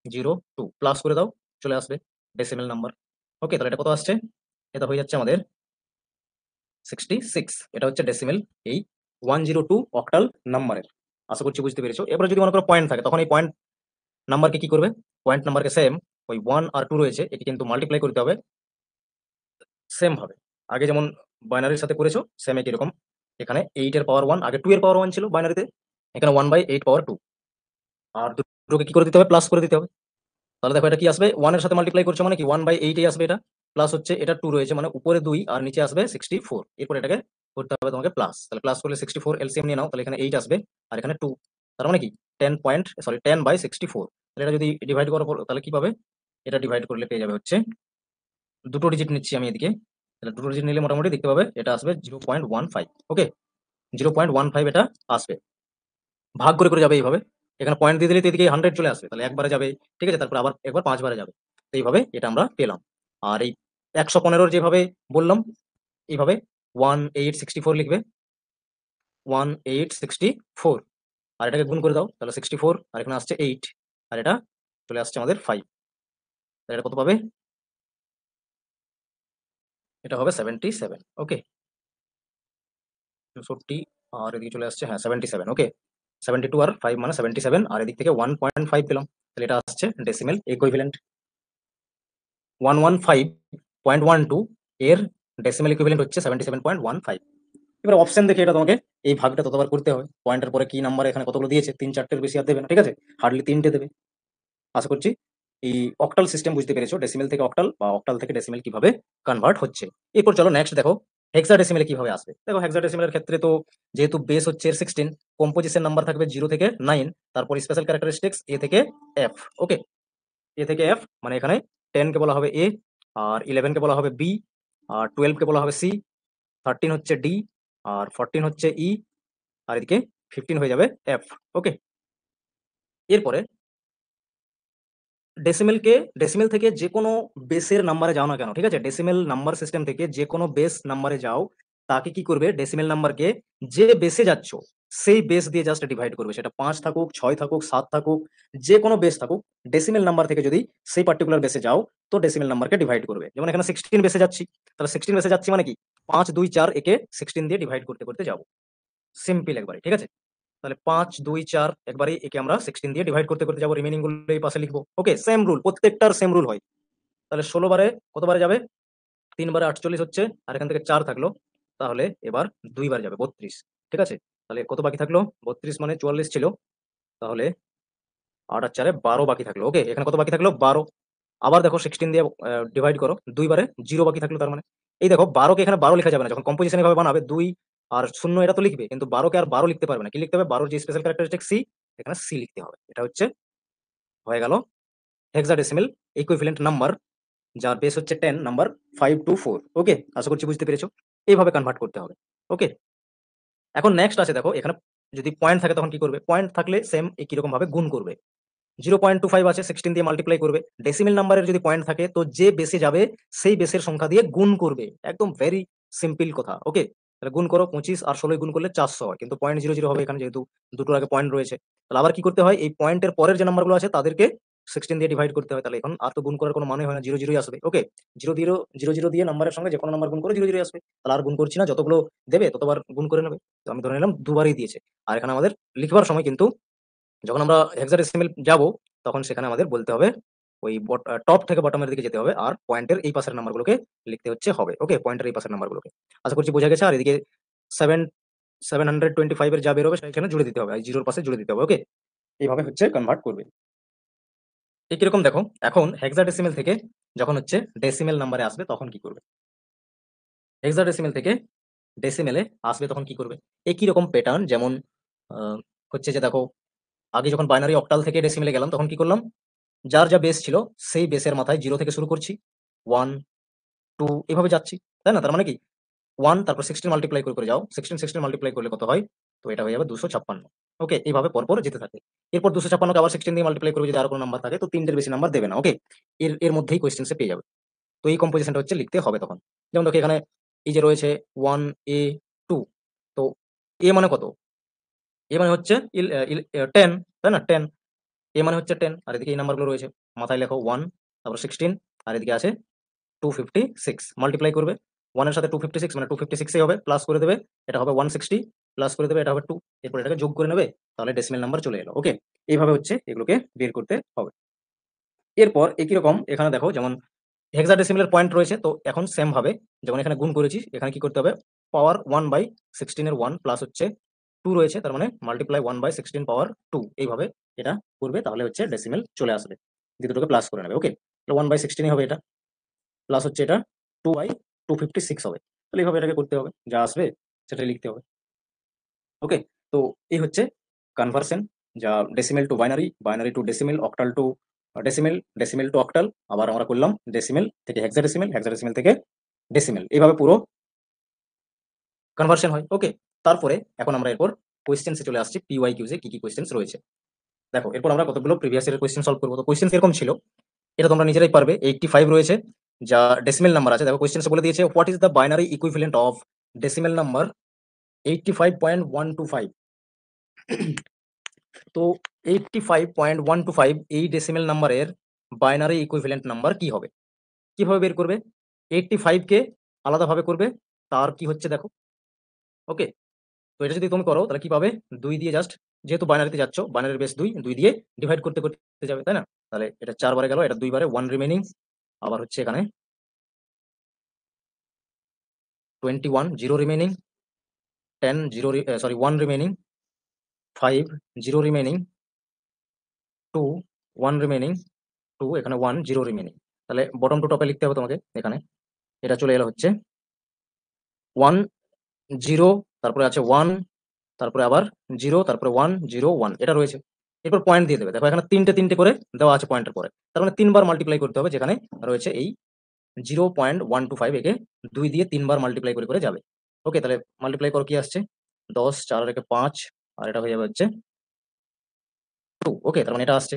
0 2 প্লাস করে দাও, চলে আসবে ডেসিমেল নাম্বার। ওকে, তাহলে এটা কত আসছে, এটা হয়ে যাচ্ছে আমাদের 66। এটা হচ্ছে ডেসিমেল এই 102 অক্টাল নাম্বারের। আশা করছি বুঝতে পেরেছো। এবারে যদি মনে করো পয়েন্ট থাকে, তখন এই পয়েন্ট নাম্বারকে কি করবে, পয়েন্ট নাম্বারকে সেম ওই 1 আর 2 রয়েছে, একে কিন্তু মাল্টিপ্লাই করতে হবে সেম ভাবে, আগে যেমন বাইনারির সাথে করেছো সেম একই রকম। এখানে 8 এর পাওয়ার 1, আগে 2 এর পাওয়ার 1 ছিল বাইনারিতে, এখানে 1/8 পাওয়ার 2, আর দুটোকে কি করে দিতে হবে, প্লাস করে দিতে হবে। তাহলে দেখো এটা কি আসবে, 1 এর সাথে মাল্টিপ্লাই করছো মানে কি 1/8 এই আসবে এটা, প্লাস হচ্ছে এটা 2 রয়েছে মানে উপরে 2 আর নিচে আসবে 64। এরপর এটাকে করতে হবে তোমাকে প্লাস, তাহলে প্লাস করলে 64 এলসিএম নিয়ে নাও, তাহলে এখানে 8 আসবে আর এখানে 2, তার মানে কি 10/64। তাহলে এটা যদি ডিভাইড করো তাহলে কি পাবে, এটা ডিভাইড করলে পেয়ে যাবে হচ্ছে, দুটো ডিজিট নিচ্ছি আমি এদিকে, তাহলে দুটো ডিজিট নিলে মোটামুটি দেখতে পাবে এটা আসবে 0.15। ওকে, 0.15 এটা আসবে, ভাগ করে করে যাবে এইভাবে। এখানে পয়েন্ট দিয়ে দিলে তো এদিকে 100 চলে আসবে, তাহলে একবারে যাবে। ঠিক আছে, তারপর আবার একবার 5 বারে যাবে। তো এইভাবে এটা আমরা পেলাম। আর এই 115 যেভাবে বললাম, এইভাবে 1864 লিখবে, 1864, আর এটাকে গুণ করে দাও, তাহলে 64 আর এখানে আসছে 8, আর এটা চলে আসছে আমাদের 5। তাহলে এটা কত পাবে, এটা হবে 77। ওকে, 64 আর এদিকে চলে আসছে, হ্যাঁ 77। ওকে, 72 আর 5 মানে 77, আর এদিক থেকে 1.5 পেলাম, তাহলে এটা আসছে ডেসিমেল ইকুইভ্যালেন্ট। 115.12 এর ডেসিমেল ইকুইভ্যালেন্ট হচ্ছে 77.15। এবার অপশন দেখে এটা তোমাকে এই ভাগটা ততবার করতে হবে। পয়েন্টের পরে কি নাম্বার এখানে কতগুলো দিয়েছে, 3 4টের বেশি আর দেবে না। ঠিক আছে, হার্ডলি 3টে দেবে। আশা করছি এই অক্টাল সিস্টেম বুঝতে পেরেছো, ডেসিমেল থেকে অক্টাল বা অক্টাল থেকে ডেসিমেল কিভাবে কনভার্ট হচ্ছে। এরপর চলো নেক্সট দেখো হেক্সাডেসিমেলে কিভাবে আসবে। দেখো হেক্সাডেসিমেলের ক্ষেত্রে তো যেহেতু বেস হচ্ছে এর 16, কম্পোজিশন নাম্বার থাকবে 0 থেকে 9, তারপর স্পেশাল ক্যারেক্টারিস্টিক্স এ থেকে এফ। ওকে, এ থেকে এফ মানে এখানে 10 কে বলা হবে এ, আর 11 কে বলা হবে বি, আর 12 কে বলা হবে সি, 13 হচ্ছে ডি, আর 14 হচ্ছে ই, আর এদিকে 15 হয়ে যাবে এফ। ওকে, এরপরে ডেসিমেলকে, ডেসিমেল থেকে যে কোনো বেসের নাম্বারে যাও না কেন, ঠিক আছে, ডেসিমেল নাম্বার সিস্টেম থেকে যে কোনো বেস নাম্বারে যাও, তাকে কি করবে, ডেসিমেল নাম্বারকে যে বেসে যাচ্ছ সেই বেস দিয়ে জাস্ট ডিভাইড করবে। সেটা 5 থাকুক, 6 থাকুক, 7 থাকুক, যে কোনো বেস থাকুক, ডেসিমেল নাম্বার থেকে যদি সেই পার্টিকুলার বেসে যাও তো ডেসিমেল নাম্বারকে ডিভাইড করবে। যেমন এখানে 16 বেসে যাচ্ছি, তাহলে 16 বেসে যাচ্ছি মানে কি 5 2 4 একে 16 দিয়ে ডিভাইড করতে করতে যাবো, সিম্পল একবারে। ঠিক আছে, তাহলে 5 2 4 একবারে একে আমরা 16 দিয়ে ডিভাইড করতে করতে যাবো, রিমেনিং গুলো এই পাশে লিখবো। ওকে, সেম রুল, প্রত্যেকটার সেম রুল হয়। তাহলে 16 বারে কতবারে যাবে? 3 বারে 48 হচ্ছে, আর এখান থেকে 4 থাকলো, তাহলে এবার 2 বার যাবে 32। ঠিক আছে, তাহলে কত বাকি থাকলো? 32 মানে 44 ছিল, তাহলে 8 আর 4 12 বাকি থাকলো। ওকে, এখানে কত বাকি থাকলো? 12। আবার দেখো 16 দিয়ে ডিভাইড করো, 2 বারে 0 বাকি থাকলো, তার মানে এই দেখো 12 কে এখানে 12 লেখা যাবে না, যখন কম্পোজিশন এভাবে বানাবে 2 আর 0 এটা তো লিখবে, কিন্তু 12 কে আর 12 লিখতে পারবে না। কি লিখতে হবে? 12 যে স্পেশাল ক্যারেক্টারিস্টিক সি, এখানে সি লিখতে হবে। এটা হচ্ছে হয়ে গেল হেক্সাডেসিমাল ইকুইভ্যালেন্ট নাম্বার, যার বেস হচ্ছে 10 নাম্বার 524। ওকে, আশা করছি বুঝতে পেরেছো। এইভাবে কনভার্ট করতে হবে। ওকে, এখন নেক্সট আছে, দেখো এখানে যদি পয়েন্ট থাকে তখন কি করবে? পয়েন্ট থাকলে সেম একই রকম ভাবে গুণ করবে। 0.25 আছে, 16 দিয়ে মাল্টিপ্লাই করবে। ডেসিমেল নাম্বারের যদি পয়েন্ট থাকে তো যে বেসে যাবে সেই বেসের সংখ্যা দিয়ে গুণ করবে। একদম ভেরি সিম্পল কথা। ওকে, তাহলে গুণ করো, 25 আর 16 গুণ করলে 400 হয়, কিন্তু 0.00 হবে এখানে, যেহেতু দুটোর আগে পয়েন্ট রয়েছে। তাহলে আবার কি করতে হয়? এই পয়েন্টের পরের যে নাম্বারগুলো আছে তাদেরকে 16 দিয়ে ডিভাইড করতে হয়। তাহলে এখন আর তো গুণ করার কোনো মানে হয় না, 00 আসবে। ওকে, 00 দিয়ে নাম্বারের সঙ্গে যে কোনো নাম্বার গুণ করে 00 আসবে। তাহলে আর গুণ করছি না, যতগুলো দেবে ততবার গুণ করে নেবে। তো আমি ধরে নিলাম দুবারই দিয়েছে। আর এখানে আমাদের লিখবার সময় কিন্তু যখন আমরা হেক্সাডেসিমেল যাব, তখন সেখানে আমাদের বলতে হবে ওই টপ থেকে বটমের দিকে যেতে হবে, আর পয়েন্টের এই পাশের নাম্বারগুলোকে লিখতে হবে। ওকে, পয়েন্টের এই পাশের নাম্বারগুলোকে আশা করছি বোঝা গেছে। আর এদিকে 725 এর যা বেরোবে সেখানে জুড়ে দিতে হবে, আর জিরোর পাশে জুড়ে দিতে হবে। ওকে, এইভাবে হচ্ছে কনভার্ট করবে। এই কিরকম দেখো, এখন হেক্সাডেসিমেল থেকে যখন হচ্ছে ডেসিমেল নাম্বারে আসবে তখন কি করবে? হেক্সাডেসিমেল থেকে ডেসিমেলে আসবে তখন কি করবে? একই রকম প্যাটার্ন, যেমন আহ, হচ্ছে যে দেখো, আগে যখন বাইনারি অক্টাল থেকে ডেসিমেলে গেলাম তখন কি করলাম? যার যা বেস ছিল সেই বেসের মাথায় 0 থেকে শুরু করছি, 1 2 এভাবে যাচ্ছি, তাই না? তার মানে কি 1 তারপর 16 মাল্টিপ্লাই করে করে যাও, 16 মাল্টিপ্লাই করলে কত হয়? তো এটা হয়ে যাবে 256। ওকে, এইভাবে পরপর যেতে থাকে। এরপর 256 কে আবার 16 দিয়ে মাল্টিপ্লাই করবে, যদি আর কোনো নাম্বার থাকে তো তিনটের বেশি নাম্বার দেবে না। ওকে, এর এর মধ্যেই কোয়েশ্চেন্সে পেয়ে যাবে। তো এই কম্পোজিশনটা হচ্ছে লিখতে হবে তখন। যেমন দেখো এখানে এই যে রয়েছে 1 a 2, তো এ মানে কত? এ মানে হচ্ছে 10, তাই না? 10, এ মানে হচ্ছে 10, আর এদিকে এই নাম্বারগুলো রয়েছে, মাথায় লেখো 1 তারপর 16, আর এদিকে আছে 256। মাল্টিপ্লাই করবে 1 এর সাথে 256 মানে 256 হবে, প্লাস করে দেবে, এটা হবে 160, প্লাস করে দেবে, এটা হবে 2, এরপর এটাকে যোগ করে নেবে, তাহলে ডেসিমেল নাম্বার চলে এলো। ওকে, এইভাবে হচ্ছে এগুলোকে বের করতে হবে। এরপর একই রকম এখানে দেখো, যেমন হেক্সাডেসিমেলের পয়েন্ট রয়েছে, তো এখন সেম ভাবে যেমন এখানে গুণ করেছি, এখানে কি করতে হবে? পাওয়ার 1/16 এর 1 প্লাস হচ্ছে 2 রয়েছে, তার মানে মাল্টিপ্লাই 1/16 পাওয়ার 2, এইভাবে এটা করবে, তাহলে হচ্ছে ডেসিমেল চলে আসবে। দুটোকে প্লাস করে নেবে। ওকে, 1/16 হবে এটা, প্লাস হচ্ছে এটা 2/256 হবে। তাহলে এইভাবে এটাকে করতে হবে, যা আসবে সেটাই লিখতে হবে। ওকে, তো এই হচ্ছে কনভার্সন, যা decimal two binary, binary two decimal, octal two decimal, decimal two octal, আবার আমরা করলাম ডেসিমেল থেকে হেক্সাডেসিমেল, হেক্সাডেসিমেল থেকে ডেসিমেল, এইভাবে পুরো কনভার্সন হয়। ওকে, তারপরে এখন আমরা এরপর কোয়েশ্চেন্সে চলে আসছি, পিওয়াই কিউজে কি কি কোয়েশ্চেন্স রয়েছে। দেখো এরপর আমরা কতগুলো প্রিভিয়াস ইয়ারের কোয়েশ্চেন সলভ করবো। তো কোয়েশ্চেন এরকম ছিল, এটা তোমরা নিজেরাই পারবে। 85 রয়েছে, যা ডেসিমেল নাম্বার আছে। দেখো কোয়েশ্চেন্সে বলে দিয়েছে, what is the binary equivalent of decimal number 85.125। তো 85.125 এই ডেসিমেল নাম্বারের বাইনারি ইকুইভ্যালেন্ট নাম্বার কি হবে? কিভাবে বের করবে? 85 কে আলাদাভাবে করবে, তার কি হচ্ছে দেখো। ওকে, তো এটা যদি তুমি করো তাহলে কি পাবে? 2 দিয়ে জাস্ট, যেহেতু বাইনারিতে যাচ্ছ, বাইনারির বেস 2, 2 দিয়ে ডিভাইড করতে করতে যাবে, তাই না? তাহলে এটা 4 বারে গেল, এটা 2 বারে, 1 রিমেইনিং, আবার হচ্ছে এখানে 21 0 remaining, 10 0 sorry 1 remaining, 5 0 remaining, 2 1 remaining, 2 এখানে 1 0 রিমেইনিং। তাহলে বটম টু টপে লিখতে হবে তোমাকে। এখানে এটা চলে এলো হচ্ছে 1 0, তারপরে আছে 1, তারপরে আবার 0, তারপরে 1 0 1, এটা রয়েছে। এরপর পয়েন্ট দিয়ে দেবে। দেখো এখানে তিনটে তিনটে করে দেওয়া আছে পয়েন্টের পরে, তার মানে 3 বার মাল্টিপ্লাই করতে হবে, যেখানে রয়েছে এই 0.125, একে 2 দিয়ে 3 বার মাল্টিপ্লাই করে করে যাবে। ওকে, তাহলে মাল্টিপ্লাই করো, কি আসছে? 10, 4 আর একে 5, আর এটা হয়ে যাবে হচ্ছে 2। ওকে, তার মানে এটা আসছে।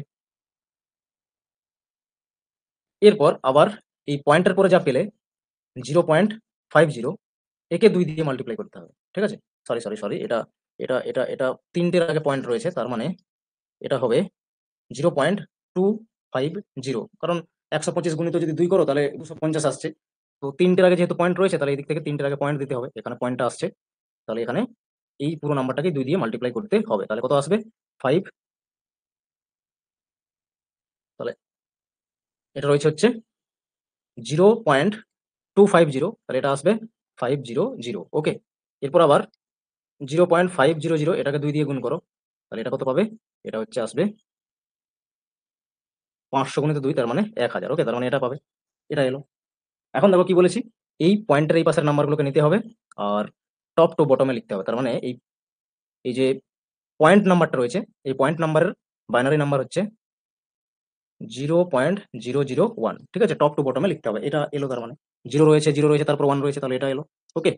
এরপর আবার এই পয়েন্টের পরে যা পেলে 0.50, একে 2 দিয়ে মাল্টিপ্লাই করতে হবে। ঠিক আছে, সরি সরি সরি, এটা এটা এটা এটা তিনটের আগে পয়েন্ট রয়েছে, তার মানে এটা হবে 0.250, কারণ 125 গুণিত যদি 2 করো তাহলে 250 আসছে। তো তিনটের আগে যেহেতু পয়েন্ট রয়েছে, তাহলে এই দিক থেকে তিনটের আগে পয়েন্ট দিতে হবে, এখানে পয়েন্টটা আসছে, তাহলে এখানে এই পুরো নাম্বারটাকে 2 দিয়ে মাল্টিপ্লাই করতে হবে। তাহলে কত আসবে? 5। তাহলে এটা রয়েছে হচ্ছে 0.250, তাহলে এটা আসবে 500। ওকে, এরপর আবার 0.500 এটাকে 2 দিয়ে গুণ করো, তাহলে এটা কত পাবে? এটা হচ্ছে আসবে 500 গুণিত 2, তার মানে 1000। ওকে, তার মানে এটা পাবে। এটা এলো। এখন দেখো কি বলেছি, এই পয়েন্টের এই পাশের নাম্বারগুলোকে নিতে হবে আর টপ টু বটমে লিখতে হবে। তার মানে এই এই যে পয়েন্ট নাম্বারটা রয়েছে, এই পয়েন্ট নাম্বারের বাইনারি নাম্বার হচ্ছে 0.001। ঠিক আছে, টপ টু বটমে লিখতে হবে। এটা এলো, তার মানে জিরো রয়েছে, তারপর 1 রয়েছে, তাহলে এটা এলো। ওকে,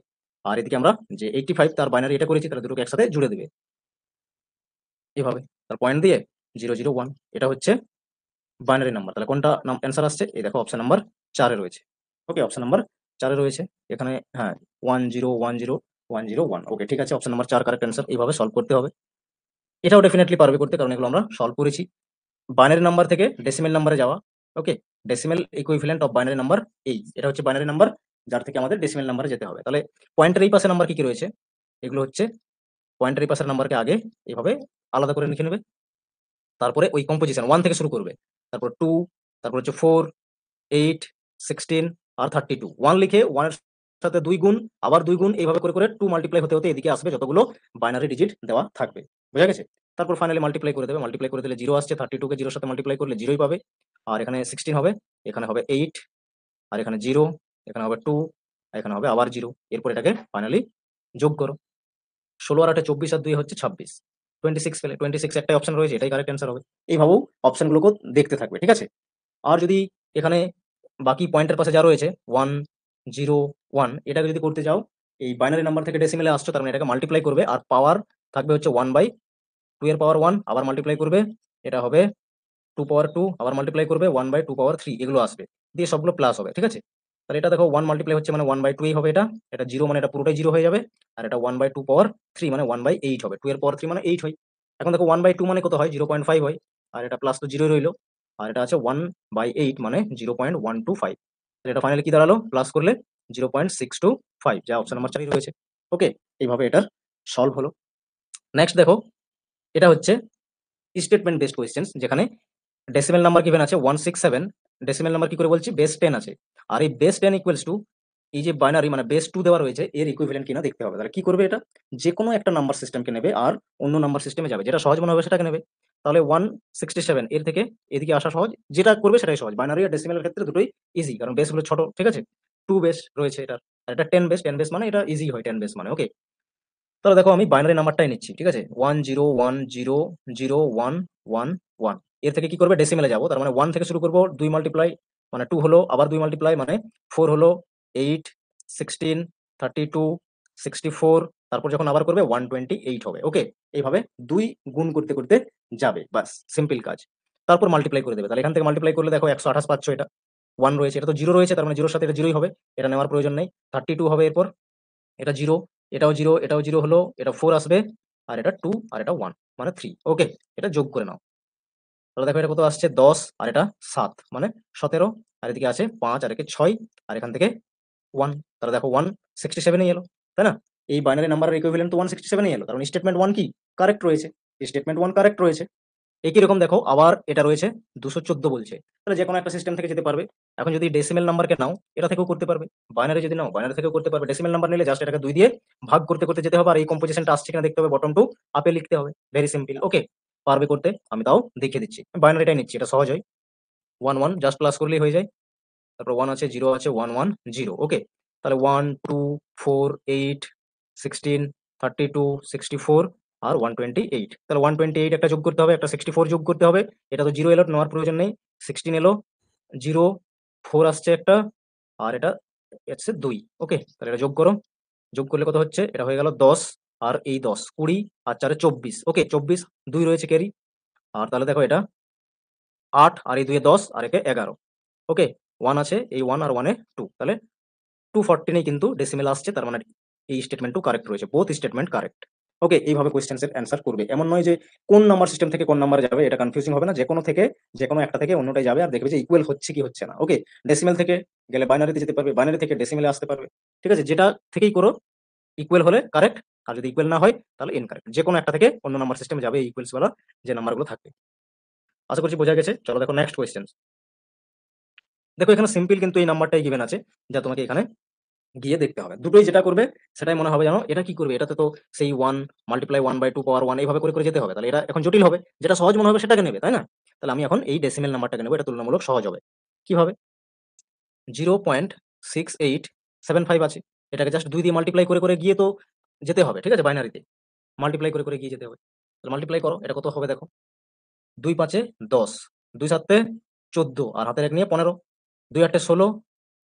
আর এদিকে আমরা যে 85 তার বাইনারি এটা করেছি, তাহলে দুটোকে একসাথে জুড়ে দিবে এভাবে, তার পয়েন্ট দিয়ে 001। এটা হচ্ছে বাইনারি নাম্বার। তাহলে কোনটা অ্যান্সার আসছে? এই দেখো অপশন নাম্বার 4 রয়েছে। ওকে, অপশন নাম্বার 4 রয়েছে এখানে। হ্যাঁ, 10101001। ওকে, ঠিক আছে, অপশন নাম্বার 4 কারেক্ট অ্যান্সার। এইভাবে সলভ করতে হবে। এটাও ডেফিনেটলি পারবে করতে, কারণ এগুলো আমরা সলভ করেছি। বাইনারি নাম্বার থেকে ডেসিমেল নাম্বারে যাওয়া। Okay, decimal equivalent of binary number এটা হচ্ছে বাইনারি নাম্বার যার থেকে আমাদের ডেসিমেল নাম্বারে যেতে হবে। তাহলে পয়েন্টের এই পাশে নাম্বার কি কি রয়েছে? এগুলো হচ্ছে পয়েন্টের এই পাশের নাম্বারকে আগে এভাবে আলাদা করে লিখে নেবে, তারপরে ওই কম্পোজিশন 1 থেকে শুরু করবে, তারপর 2, তারপর হচ্ছে 4, 8, 16 আর 32। 1 লিখে 1 এর সাথে 2 গুণ, আবার 2 গুণ, এইভাবে করে করে 2 মাল্টিপ্লাই হতে হতে এদিকে আসবে যতগুলো বাইনারি ডিজিট দেওয়া থাকবে। বোঝা গেছে? তারপর ফাইনালি মাল্টিপ্লাই করে দেবে। মাল্টিপ্লাই করে দিলে 0 আসছে, 32 কে 0 এর সাথে মাল্টিপ্লাই করলে 0ই পাবে। আর এখানে 16 হবে, এখানে হবে 8, আর এখানে 0, এখানে হবে 2, এখানে হবে আবার 0। এরপর এটাকে ফাইনালি যোগ করো। 16 আর 8 24 আর 2 হচ্ছে 26। 26 পেলে 26 একটাই অপশন রয়েছে, এটাই কারেক্ট অ্যান্সার হবে। এইভাবেও অপশনগুলোকে দেখতে থাকবে। ঠিক আছে? আর যদি এখানে বাকি পয়েন্টের পাশে যা রয়েছে 1, 0, 1, এটাকে যদি করতে চাও, এই বাইনারি নাম্বার থেকে ডেসিমেলে আসছো, তার মানে এটাকে মাল্টিপ্লাই করবে আর পাওয়ার থাকবে হচ্ছে 1/2 এর পাওয়ার 1, আবার মাল্টিপ্লাই করবে, এটা হবে 2 পাওয়ার 2, আবার মাল্টিপ্লাই করবে 1/2 পাওয়ার 3, এগুলো আসবে দিয়ে সবগুলো প্লাস হবে। ঠিক আছে? তাহলে এটা দেখো 1 মাল্টিপ্লাই হচ্ছে মানে 1/2 হবে এটা। এটা 0 মানে এটা পুরোটাই 0 হয়ে যাবে। আর এটা 1/2 পাওয়ার 3 মানে 1/8 হবে। 2 এর পাওয়ার 3 মানে 8 হয়। এখন দেখো 1/2 মানে কত হয়? 0.5 হয়। আর এটা প্লাস তো 0 রইলো। আর এটা আছে 1/8 মানে 0.125। তাহলে এটা ফাইনালি কি দাঁড়ালো? প্লাস করলে 0.625, যা অপশন নাম্বার 4 রয়েছে। ওকে, এইভাবে এটার সলভ হলো। নেক্সট দেখো, এটা হচ্ছে স্টেটমেন্ট বেসড কোয়েশ্চেন্স, যেখানে ডেসিমেল নাম্বার গিভেন আছে 167। ডেসিমেল নাম্বার কি করে বলছি? বেস 10 আছে। আর এই বেস 10 ইকুয়ালস টু এই যে বাইনারি মানে বেস 2 দেওয়া রয়েছে, এর ইকুইভ্যালেন্ট কিনা দেখতে হবে। তাহলে কি করবে? এটা যেকোনো একটা নাম্বার সিস্টেমকে নেবে আর অন্য নাম্বার সিস্টেমে যাবে, যেটা সহজ মনে হবে সেটাকে নেবে। তাহলে 167 এর থেকে এদিকে আসা সহজ, যেটা করবে সেটাই সহজ। বাইনারি আর ডেসিমেলের ক্ষেত্রে দুটোই ইজি, কারণ বেস গুলো ছোট। ঠিক আছে? 2 বেস রয়েছে এটার, আর এটা 10 বেস। 10 বেস মানে এটা ইজি হয় 10 বেস মানে। ওকে, তাহলে দেখো আমি বাইনারি নাম্বারটাই নিচ্ছি। ঠিক আছে? 10100111। এর থেকে কি করবে? ডেসিমেলে যাবো। তার মানে 1 থেকে শুরু করব, 2 মাল্টিপ্লাই মানে 2 হলো, আবার 2 মাল্টিপ্লাই মানে 4 হলো, 8, 16, 32, 64, তারপর যখন আবার করবে 128 হবে। ওকে, এইভাবে 2 গুণ করতে করতে যাবে, বাস সিম্পল কাজ। তারপর মাল্টিপ্লাই করে দেবে। তাহলে এখান থেকে মাল্টিপ্লাই করলে দেখো 128 পাচ্ছ। এটা 1 রয়েছে, এটা তো 0 রয়েছে, তার মানে 0 এর সাথে এটা 0ই হবে। এটা নেওয়ার প্রয়োজন নেই। 32 হবে এরপর, এটা 0, এটাও 0, এটাও 0 হলো, এটা 4 আসবে, আর এটা 2, আর এটা 1 মানে 3। ওকে, এটা যোগ করে নাও। তাহলে দেখো এটা কত আসছে? 10, আর এটা 7 মানে 17, আর এদিকে আছে 5, আর একে 6, আর এখান থেকে 1। তাহলে দেখো 167 এই এলো, তাই না? এই বাইনারি নাম্বারের ইকুইভ্যালেন্ট তো 167 এই এলো, কারণ স্টেটমেন্ট 1 কি কারেক্ট রয়েছে। স্টেটমেন্ট 1 কারেক্ট রয়েছে। একই রকম দেখো আবার এটা রয়েছে 214 বলছে। তাহলে যেকোনো একটা সিস্টেম থেকে যেতে পারবে। এখন যদি ডেসিমেল নাম্বারকে নাও, এটা থেকেও করতে পারবে। বাইনারি যদি নাও, বাইনারি থেকেও করতে পারবে। ডেসিমেল নাম্বার নিলে জাস্ট এটাকে 2 দিয়ে ভাগ করতে করতে যেতে হবে, আর এই কম্পোজিশনটা আসছে কিনা দেখতে হবে, বটম টু আপে লিখতে হবে। Very simple. ওকে, পারবে করতে, আমি তাও দেখিয়ে দিচ্ছি। বাইনারিটাই নিচ্ছি, এটা সহজ হয়। 1 1 জাস্ট প্লাস করলেই হয়ে যায়। তারপর 1 আছে, 0 আছে, 1 1 0। ওকে, তাহলে 1 2 4 8 16 32 64 আর 128। তাহলে 128 একটা যোগ করতে হবে, একটা 64 যোগ করতে হবে। এটা তো 0 এলো, নেওয়ার প্রয়োজন নেই। 16 এলো, 0 4 আসছে একটা, আর এটা হচ্ছে 2। ওকে, তাহলে এটা যোগ করো। যোগ করলে কত হচ্ছে? এটা হয়ে গেল 10, আর এই 10 20, আর 4 24। ওকে, 24, 2 রয়েছে ক্যারি। আর তাহলে দেখো এটা 8, আর এই 2 এ 10, আর একে 11। ওকে, 1 আছে, এই 1 আর 1 এ 2, তাহলে 214 এই কিন্তু ডেসিমেল আসছে, তার মানে এই স্টেটমেন্টও কারেক্ট রয়েছে। Both statement correct. ওকে, এইভাবে কোয়েশ্চেন্স এর অ্যান্সার করবে। এমন নয় যে কোন নাম্বার সিস্টেম থেকে কোন নাম্বারে যাবে, এটা কনফিউজিং হবে না। যেকোনো থেকে যেকোনো একটা থেকে অন্যটায় যাবে, আর দেখবে যে ইকুয়াল হচ্ছে কি হচ্ছে না। ওকে, ডেসিমেল থেকে গেলে বাইনারিতে যেতে পারবে, বাইনারি থেকে ডেসিমেলে আসতে পারবে। ঠিক আছে? যেটা থেকেই করো, ইকুয়াল হলে কারেক্ট, আর যদি ইকুয়াল না হয় তাহলে ইনকারেক্ট। যে কোনো একটা থেকে অন্য নাম্বার সিস্টেমে যাবে এই ইকুয়ালস ওয়ালা যে নাম্বারগুলো থাকবে। আশা করছি বোঝা গেছে। চলো দেখো নেক্সট কোয়েশ্চেন। দেখো এখানে সিম্পল কিন্তু এই নাম্বারটাই গিভেন আছে, যা তোমাকে এখানে গিয়ে দেখতে হবে। দুটোই যেটা করবে সেটাই মনে হবে জানো এটা কি করবে, এটাতে তো সেই 1 মাল্টিপ্লাই 1/2 পাওয়ার 1 এইভাবে করে করে যেতে হবে। তাহলে এটা এখন জটিল হবে, যেটা সহজ মনে হবে সেটাকে নেবে, তাই না? তাহলে আমি এখন এই ডেসিমেল নাম্বারটাকে নেব, এটা তুলনামূলক সহজ হবে। কিভাবে? 0.6875 আছে, এটাকে জাস্ট 2 দিয়ে মাল্টিপ্লাই করে করে গিয়ে তো যেতে হবে, ঠিক আছে? বাইনারিতে মাল্টিপ্লাই করে করে গিয়ে যেতে হবে। তাহলে মাল্টিপ্লাই করো, এটা কত হবে দেখো। 2 5 এ 10, 2 7 এ 14, আর হাতের 1 নিয়ে 15, 2 8 এ 16,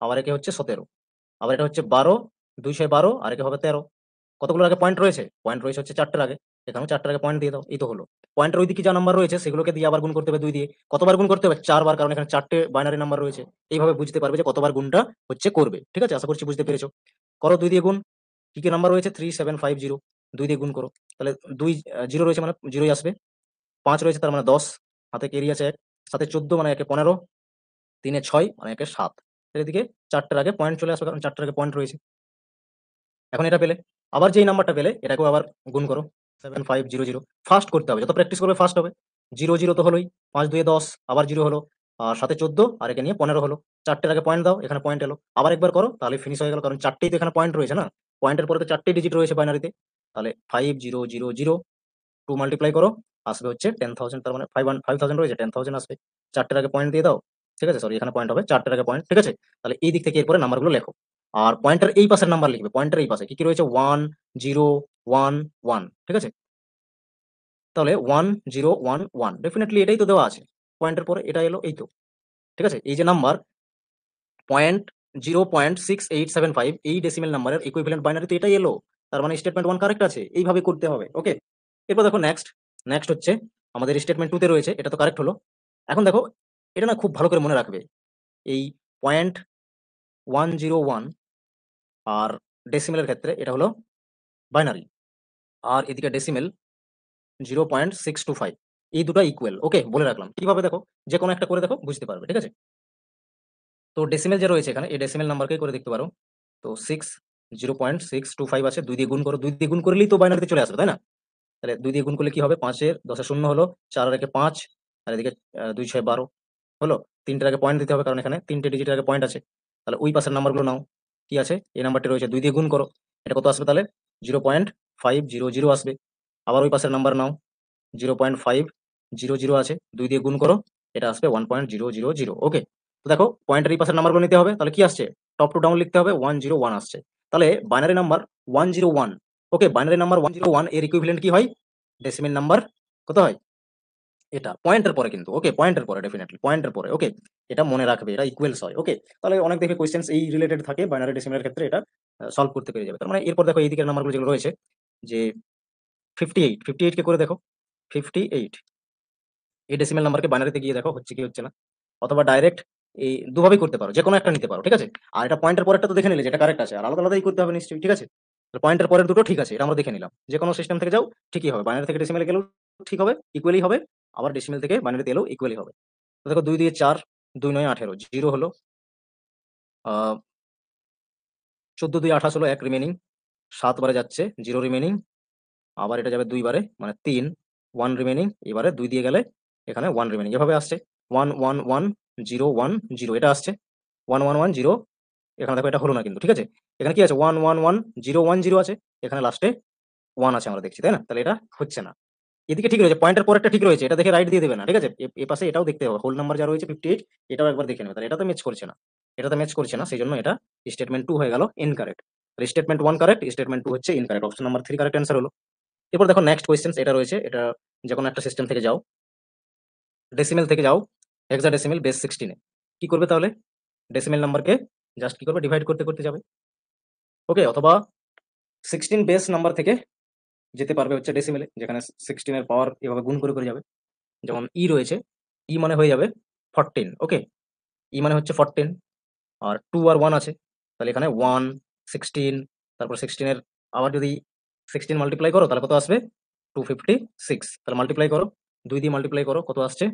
আবার একে হচ্ছে 17, আবার এটা হচ্ছে 12, 2 6 12, আর একে হবে 13। কতগুলোর আগে পয়েন্ট রয়েছে? পয়েন্ট রয়েছে হচ্ছে 4টের আগে। এখানেও 4টের আগে পয়েন্ট দিয়ে দাও, এই তো হলো। পয়েন্টের ওইদিকে যা নাম্বার রয়েছে সেগুলোকে দিয়ে আবার গুণ করতে হবে 2 দিয়ে। কতবার গুণ করতে হবে? 4 বার, কারণ এখানে 4টে বাইনারি নাম্বার রয়েছে। এইভাবে বুঝতে পারবে যে কতবার গুণটা হচ্ছে করবে। ঠিক আছে? আশা করছি বুঝতে পেরেছো। করো 2 দিয়ে গুণ। কি কি নাম্বার রয়েছে? 3750, 2 দিয়ে গুণ করো। তাহলে 2 0 রয়েছে মানে 0ই আসবে। 5 রয়েছে তার মানে 10, হাতে কেরি আছে 1, সাথে 14 মানে একে 15, 3 এ 6 মানে একে 7। এদিকে 4টের আগে পয়েন্ট চলে আসবে, কারণ 4টের আগে পয়েন্ট রয়েছে। এখন এটা পেলে, আবার যেই নাম্বারটা পেলে এটাকেও আবার গুণ করো 7500। ফার্স্ট করতে হবে, যত প্র্যাকটিস করবে ফার্স্ট হবে। 0 0 তো হলোই, 5 2 এ 10, আবার 0 হলো, আর সাথে 14, আর একে নিয়ে 15 হলো। 4টের আগে পয়েন্ট দাও, এখানে পয়েন্ট এলো, আবার একবার করো, তাহলে ফিনিশ হয়ে গেল, কারণ 4টেই তো এখানে পয়েন্ট রয়েছে না। পয়েন্টের পরে তো 4টেই ডিজিট রয়েছে বাইনারিতে। তাহলে 5000, 2 মাল্টিপ্লাই করো, আসবে হচ্ছে 10,000, তার মানে 5000 রয়েছে, 10,000 আসবে। 4টের আগে পয়েন্ট দিয়ে দাও, ঠিক আছে? সরি, এখানে পয়েন্ট হবে, 4টের আগে পয়েন্ট, ঠিক আছে? তাহলে এই দিক থেকে এরপরে নাম্বারগুলো লেখো। আর পয়েন্টের এই পাশের নাম্বার লিখবে, পয়েন্টের এই পাশে কি কি রয়েছে? 1 0 1 1, ঠিক আছে? তাহলে 1 0 1 1, ডেফিনেটলি এটাই তো দেওয়া আছে। পয়েন্টের পরে এটা এলো, এই তো, ঠিক আছে? এই যে নাম্বার 0.6875, এই ডেসিমেল নাম্বারের ইকুইভ্যালেন্ট বাইনারিতে এটাই এলো। তার মানে স্টেটমেন্ট 1 কারেক্ট আছে। এইভাবে করতে হবে, ওকে? এরপর দেখো নেক্সট। নেক্সট হচ্ছে আমাদের স্টেটমেন্ট 2 তে রয়েছে, এটা তো কারেক্ট হলো। এখন দেখো এটা না খুব ভালো করে মনে রাখবে। এই 0.101 আর ডেসিমেলের ক্ষেত্রে এটা হলো বাইনারি, আর এদিকে ডেসিমেল 0.625, এই দুটো ইকুয়াল, ওকে? বলে রাখলাম। কিভাবে দেখো, যে কোনো একটা করে দেখো, বুঝতে পারবে, ঠিক আছে? তো ডেসিমেল যে রয়েছে এখানে, এই ডেসিমেল নাম্বারকেই করে দেখতে পারো। তো 0.625 আছে, 2 দিয়ে গুণ করো, 2 দিয়ে গুণ করলেই তো বাইনারিতে চলে আসবে, তাই না? তাহলে 2 দিয়ে গুণ করলে কি হবে? 5 এর 10 এ 0 হলো, 4 আর একে 5, আর এদিকে 2 6 12 হলো। 3টের আগে পয়েন্ট দিতে হবে, কারণ এখানে 3টে ডিজিটের আগে পয়েন্ট আছে। তাহলে ওই পাশের নাম্বারগুলো নাও। কি আছে? এই নাম্বারটি রয়েছে, 2 দিয়ে গুণ করো। এটা কত আসবে তাহলে? 0.500 আসবে। আবার ওই পাশের নাম্বার নাও, 0.500 আছে, 2 দিয়ে গুণ করো, এটা আসবে 1.000, ওকে? তো দেখো পয়েন্টের এই পাশের নাম্বারগুলো নিতে হবে, তাহলে কি আসছে? টপ টু ডাউন লিখতে হবে, 101 আসছে। তাহলে বাইনারি নাম্বার 101, ওকে? বাইনারি নাম্বার 101 এর ইকুইভ্যালেন্ট কি হয়? ডেসিমেল নাম্বার কত হয়? এটা পয়েন্টের পরে কিন্তু, ওকে? পয়েন্টের পরে, ডেফিনেটলি পয়েন্টের পরে, ওকে? এটা মনে রাখবে, এটা ইকুয়ালস হয়, ওকে? তাহলে অনেক দেখবে কোয়েশ্চেন্স এই রিলেটেড থাকে বাইনারি ডেসিমেলের ক্ষেত্রে, এটা সলভ করতে পেরে যাবে। তার মানে এরপর দেখো এই দিকের নাম্বারগুলো যেগুলো রয়েছে, যে 58 কে করে দেখো। 58 এই ডেসিমেল নাম্বারকে বাইনারিতে গিয়ে দেখো হচ্ছে কি হচ্ছে না। অথবা ডাইরেক্ট এই দুভাবেই করতে পারো, যেকোনো একটা নিতে পারো, ঠিক আছে? আর এটা পয়েন্টের পরেরটা তো দেখে নিলে যেটা কারেক্ট আছে, আর আলাদা আলাদাই করতে হবে নিশ্চয়ই, ঠিক আছে? পয়েন্টের পরের দুটো ঠিক আছে, এটা আমরা দেখে নিলাম। যেকোনো সিস্টেম থেকে যাও ঠিকই হবে, বাইনারি থেকে ডেসিমেলে গেলেও ঠিক হবে, ইকুয়ালি হবে। আবার ডেসিমেল থেকে বাইনারিতে এলেও ইকুয়ালি হবে। তো দেখো 2 দিয়ে 4, 2 9 18, 0 হলো, 14 2 28 হলো, 1 রিমেনিং, 7 বারে যাচ্ছে, 0 রিমেনিং, আবার এটা যাবে 2 বারে মানে 3, 1 রিমেনিং, এবারে 2 দিয়ে গেলে এখানে 1 রিমেনিং, এভাবে আসছে। 1 1 1 0 1 0, এটা আসছে 1 1 1 0। এখানে দেখো এটা হলো না কিন্তু, ঠিক আছে? এখানে কি আছে? 1 1 1 0 1 0 আছে, এখানে লাস্টে 1 আছে আমরা দেখছি, তাই না? তাহলে এটা হচ্ছে না। এদিকে ঠিক রয়েছে, পয়েন্টের পরেরটা ঠিক রয়েছে, এটা দেখে রাইট দিয়ে দেবে না, ঠিক আছে? এ পাশে এটাও দেখতে হবে, হোল নাম্বার যা রয়েছে 58, এটাও একবার দেখে নেবে। তাহলে এটা তো ম্যাচ করছে না, এটা তো ম্যাচ করছে না, সেজন্য এটা স্টেটমেন্ট 2 হয়ে গেল ইনকারেক্ট। তাহলে স্টেটমেন্ট 1 কারেক্ট, স্টেটমেন্ট 2 হচ্ছে incorrect, option number 3 correct answer হলো। এরপর দেখো নেক্সট কোয়েশ্চেন, এটা রয়েছে, এটা যেকোনো একটা সিস্টেম থেকে যাও, ডেসিমেল থেকে যাও হেক্সাডেসিমেল বেস 16 এ। কি করবে তাহলে? ডেসিমেল নাম্বারকে জাস্ট কি করবে? ডিভাইড করতে করতে যাবে, ওকে? অথবা 16 বেস নাম্বার থেকে যেতে পারবে হচ্ছে ডেসিমেলে, যেখানে 16 এর পাওয়ার এভাবে গুণ করে করে যাবে। যেমন ই রয়েছে, ই মানে হয়ে যাবে 14, ওকে? ই মানে হচ্ছে 14, আর 2 আর 1 আছে, তাহলে এখানে 1 16, তারপর 16 এর আবার যদি 16 মাল্টিপ্লাই করো তাহলে কত আসবে? 256। তাহলে মাল্টিপ্লাই করো, 2 দিয়ে মাল্টিপ্লাই করো, কত আসছে?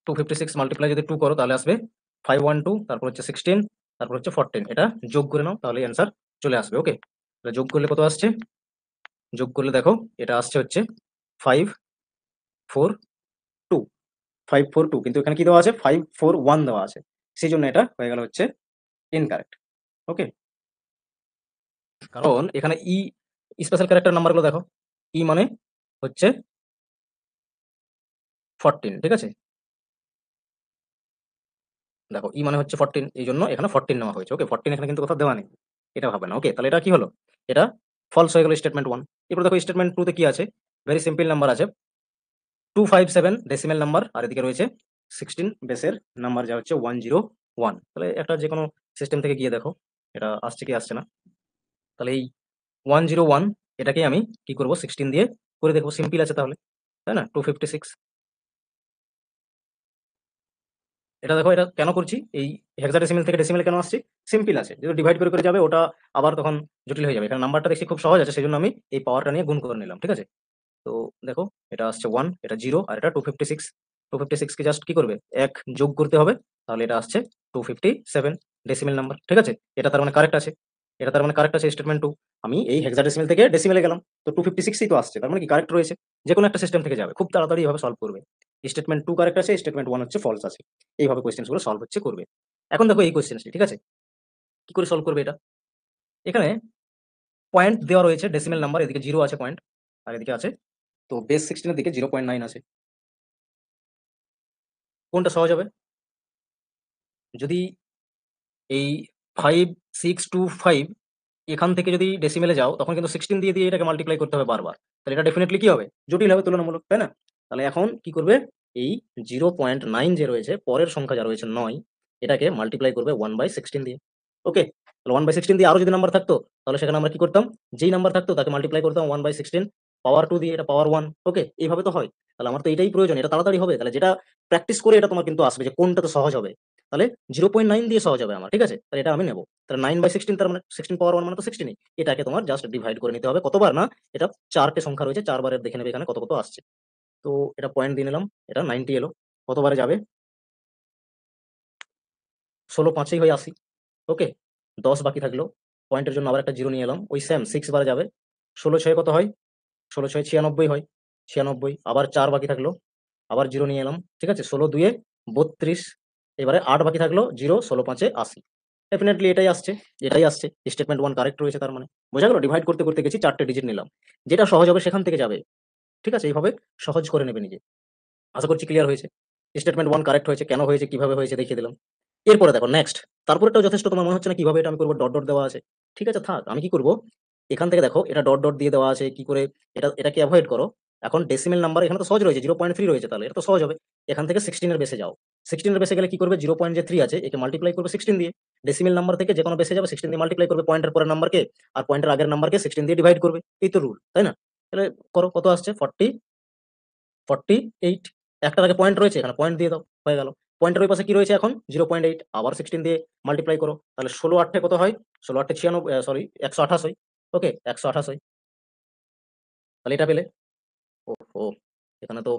256 মাল্টিপ্লাই যদি 2 করো তাহলে আসবে 512, তারপর হচ্ছে 16, তারপর হচ্ছে 14, এটা যোগ করে নাও, তাহলে অ্যান্সার চলে আসবে, ওকে? যোগ করলে কত আসছে? যোগ করলে দেখো এটা আসছে হচ্ছে 542, 542, কিন্তু এখানে কি দেওয়া আছে? 541 দেওয়া আছে, সেই জন্য এটা হয়ে গেল হচ্ছে ইনকারেক্ট। ওকে, কারণ এখানে স্পেশাল ক্যারেক্টার নাম্বারগুলো দেখো, মানে হচ্ছে 14, ঠিক আছে? দেখো মানে হচ্ছে 14, এই জন্য এখানে 14 নেওয়া হয়েছে। ওকে, 14 এখানে কিন্তু কোথাও দেওয়া নেই, এটা ভাবে না। ওকে, তাহলে এটা কি হলো? এটা ফলস হয়ে গেল স্টেটমেন্ট 1। এরপর দেখো স্টেটমেন্ট 2 তে কি আছে? ভেরি সিম্পল নাম্বার আছে 257 ডেসিমেল নাম্বার, আর এদিকে রয়েছে 16 বেসের নাম্বার যা হচ্ছে 101। তাহলে একটা যে কোনো সিস্টেম থেকে গিয়ে দেখো এটা আসছে কি আসছে না। তাহলে এই 101 এটাকে আমি কি করব? 16 দিয়ে করে দেখবো, সিম্পল আছে তাহলে, তাই না? 256। এটা দেখো, এটা কেন করছি? এই হেক্সাডেসিমেল থেকে ডেসিমেলে কেন আসছি? সিম্পল আছে, যদি ডিভাইড করে করে যাবে ওটা আবার তখন জটিল হয়ে যাবে। এখানে নাম্বারটা দেখছি খুব সহজ আছে, সেজন্য আমি এই পাওয়ারটা নিয়ে গুণ করে নিলাম, ঠিক আছে? তো দেখো এটা আসছে 1, এটা 0, আর এটা 256। 256 কে জাস্ট কি করবে? 1 যোগ করতে হবে, তাহলে এটা আসছে 257 ডেসিমেল নাম্বার, ঠিক আছে? এটা তার মানে কারেক্ট আছে, এটা তার মানে কারেক্ট আছে স্টেটমেন্ট 2। আমি এই হেক্সাডেসিমেল থেকে ডেসিমেলে গেলাম, তো 256ই তো আসছে, তার মানে কি কারেক্ট রয়েছে। যে কোনো একটা সিস্টেম থেকে যাবে, খুব তাড়াতাড়ি এভাবে সলভ করবে। স্টেটমেন্ট 2 কারেক্ট আছে, স্টেটমেন্ট 1 হচ্ছে ফলস আছে। এইভাবে কোয়েশ্চেন্স গুলো সলভ হচ্ছে করবে। এখন দেখো এই কোয়েশ্চেন্সটি, ঠিক আছে? কি করে সলভ করবে এটা? এখানে পয়েন্ট দেওয়া রয়েছে, ডেসিমেল নাম্বার, এদিকে 0 আছে পয়েন্ট, আর এদিকে আছে তো বেস 16 এর দিকে 0.9 আছে। কোনটা সহজ হবে? যদি এই 5625 এখান থেকে যদি ডেসিমেলে যাও, তখন কিন্তু 16 দিয়ে দিয়ে এটাকে মাল্টিপ্লাই করতে হবে বারবার। তাহলে এটা ডেফিনিটলি কি হবে? জটিল হবে তুলনামূলক, তাই না? তাহলে এখন কি করবে? এই 0.9 যে রয়েছে, পরের সংখ্যা যা রয়েছে 9, এটাকে মাল্টিপ্লাই করবে 1/16 দিয়ে। ওকে, তাহলে 1/16 দিয়ে আরো যদি নাম্বার থাকতো, তাহলে সেখানে আমরা কি করতাম? যেই নাম্বার থাকতো তাকে মাল্টিপ্লাই করতাম 1/16 পাওয়ার 2 দিয়ে, এটা পাওয়ার 1। ওকে, এইভাবে তো হয়। তাহলে আমার তো এটাই প্রয়োজন, এটা তাড়াতাড়ি হবে। তাহলে যেটা প্র্যাকটিস করে এটা তোমার কিন্তু আসবে যে কোনটাতে সহজ হবে। তাহলে 0.9 দিয়ে সহজ হবে আমার, ঠিক আছে? তাহলে এটা আমি নেব। তাহলে 9/16, তার মানে 16 পাওয়ার 1 মানে তো 16ই। এটাকে তোমার জাস্ট ডিভাইড করে নিতে হবে কতবার না, এটা 4টে সংখ্যা রয়েছে, 4 বারের দেখে নেবে এখানে কত কত আসছে। তো এটা পয়েন্ট দিয়ে নিলাম, এটা 90 এলো। কতবারে যাবে? 16 5এই হয় 80। ওকে, 10 বাকি থাকলো, পয়েন্টের জন্য আবার একটা 0 নিয়ে এলাম, ওই সেম 6 বারে যাবে। 16 6 কত হয়? 16 6 96 হয়, 96। আবার 4 বাকি থাকলো, আবার 0 নিয়ে এলাম, ঠিক আছে? 16 2 এ 32, এবারে 8 বাকি থাকলো 0, 16 5 এ 80। ডেফিনিটলি এটাই আসছে, এটাই আসছে। স্টেটমেন্ট 1 কারেক্ট রয়েছে তার মানে। বোঝা গেল? ডিভাইড করতে করতে গেছি, 4টে ডিজিট নিলাম। যেটা সহজ হবে সেখান থেকে যাবে। ঠিক আছে? এইভাবে সহজ করে নেবে নিজে। আশা করছি ক্লিয়ার হয়েছে। স্টেটমেন্ট 1 কারেক্ট হয়েছে, কেন হয়েছে, কিভাবে হয়েছে দেখিয়ে দিলাম। এরপরে দেখো নেক্সট। তারপরেরটাও যথেষ্ট, তোমার মনে হচ্ছে না কিভাবে এটা আমি করব? ডট, ডট দেওয়া আছে। ঠিক আছে থাক। আমি কি করব? এখান থেকে দেখো এটা ডট, ডট দিয়ে দেওয়া আছে কি করে, এটাকে এভয়েড করো। এখন ডেসিমেল নাম্বার এখানে তো সহজ রয়েছে, 0.3 রয়েছে, তাহলে এটা তো সহজ হবে। এখান থেকে 16 এর বেসে যাও। 16 এর বেসে গেলে কি করবে? 0.3 আছে, একে মাল্টিপ্লাই করবে 16 দিয়ে। ডেসিমেল নাম্বার থেকে যেকোনো বেসে যাবে 16 দিয়ে মাল্টিপ্লাই করবে পয়েন্টের পরের নাম্বারকে, আর পয়েন্টের আগের নাম্বারকে 16 দিয়ে ডিভাইড করবে। এই তো রুল, তাই না? তাহলে করো, কত আসছে? 48। একটার আগে পয়েন্ট রয়েছে, এখানে পয়েন্ট দিয়ে দাও, হয়ে গেল। পয়েন্টের ওই পাশে কি রয়েছে এখন? 0.8, আবার 16 দিয়ে মাল্টিপ্লাই করো, তাহলে 16 8 কত হয়? 16 8 96, সরি 128 হয়। ওকে, 128 হয়। তাহলে এটা পেলে। ও, এখানে তো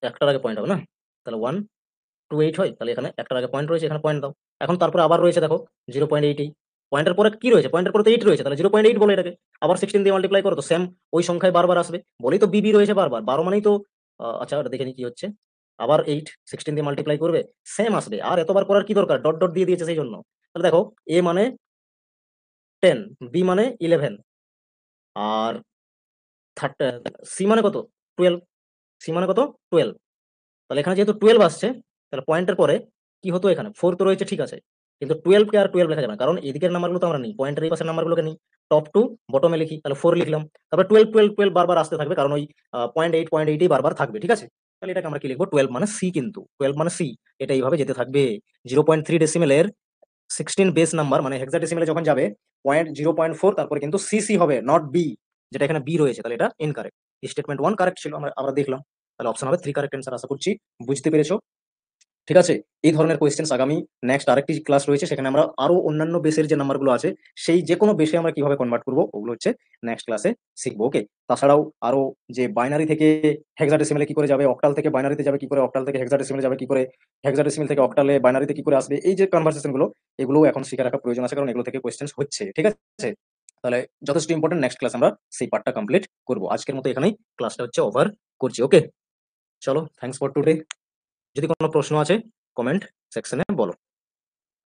একটার আগে পয়েন্ট হবে না, তাহলে 128 হয়। তাহলে এখানে একটার আগে পয়েন্ট রয়েছে, এখানে পয়েন্ট দাও। এখন তারপরে আবার রয়েছে দেখো 0.88। পয়েন্টের পরে কি রয়েছে? পয়েন্টের পরে তো 8 রয়েছে, তাহলে 0.8 বলে এটাকে। আবার 16 দিয়ে মাল্টিপ্লাই করো, তো সেম ওই সংখ্যায় বারবার আসবে বলেই তো বিবি রয়েছে বারবার। 12 মানেই তো আচ্ছা ওটা দেখে নি কি হচ্ছে। আবার 8 16 দিয়ে মাল্টিপ্লাই করবে, সেম আসবে। আর এতবার করার কি দরকার? ডট, ডট দিয়ে দিয়েছে সেই জন্য। তাহলে দেখো এ মানে 10, বি মানে 11, আর সি মানে কত? 12। সি মানে কত? 12। তাহলে এখানে যেহেতু 12 আসছে, তাহলে পয়েন্টের পরে কি হতো? এখানে 4 তো রয়েছে, ঠিক আছে, কিন্তু 12 কে আর 12 লেখা যাবে না, কারণ এদিকের নাম্বারগুলো তো আমরা নিই, পয়েন্টের এই পাশের নাম্বারগুলোকে নিই। টপ টু বটমে লিখি, তাহলে 4 লিখলাম। তারপর 12 12 12 বারবার আসতে থাকবে, কারণ ওই 0.8 বারবার থাকবে, ঠিক আছে? তাহলে এটাকে আমরা কি লিখবো? 12 মানে সি, কিন্তু 12 মানে সি। এটা এইভাবে যেতে থাকবে। 0.3 ডেসিমেলের 16 বেস নাম্বার মানে হেক্সাডেসিমেলে যখন যাবে 0.4, তারপরে কিন্তু সিসি হবে, নট বি, যেটা এখানে বি রয়েছে। তাহলে এটা ইনকারেক্ট। স্টেটমেন্ট 1 কারেক্ট ছিল, আমরা দেখলাম। তাহলে অপশন হবে 3 কারেক্ট অ্যান্সার। আশা করছি বুঝতে পেরেছো। ঠিক আছে? এই ধরনের কোয়েশ্চেন্স আগামী নেক্সট আরেকটি ক্লাস রয়েছে, সেখানে আমরা আরো অন্যান্য বেসের যে নাম্বারগুলো আছে, সেই যেকোনো বেসে আমরা কিভাবে কনভার্ট করব, ওগুলো হচ্ছে নেক্সট ক্লাসে শিখবো। ওকে, তাছাড়াও আরো যে বাইনারি থেকে হেক্সাডেসিমেলে কি করে যাবে, অক্টাল থেকে বাইনারিতে যাবে কি করে, অক্টাল থেকে হেক্সাডেসিমেলে যাবে কি করে, হেক্সাডেসিমেল থেকে অক্টালে বাইনারিতে কি করে আসবে, এই যে কনভারসেশন গুলো, এগুলো এখন শিখে রাখা প্রয়োজন আছে, কারণ এগুলো থেকে কোয়েশ্চেন্স হচ্ছে। ঠিক আছে? তাহলে যথেষ্ট ইম্পর্টেন্ট, নেক্সট ক্লাস আমরা সেই পার্টটা কমপ্লিট করবো। আজকের মতো এখানেই ক্লাসটা হচ্ছে ওভার করছি। ওকে, চলো, থ্যাংকস ফর টুডে। যদি কোনো প্রশ্ন আছে কমেন্ট সেকশনে বলো।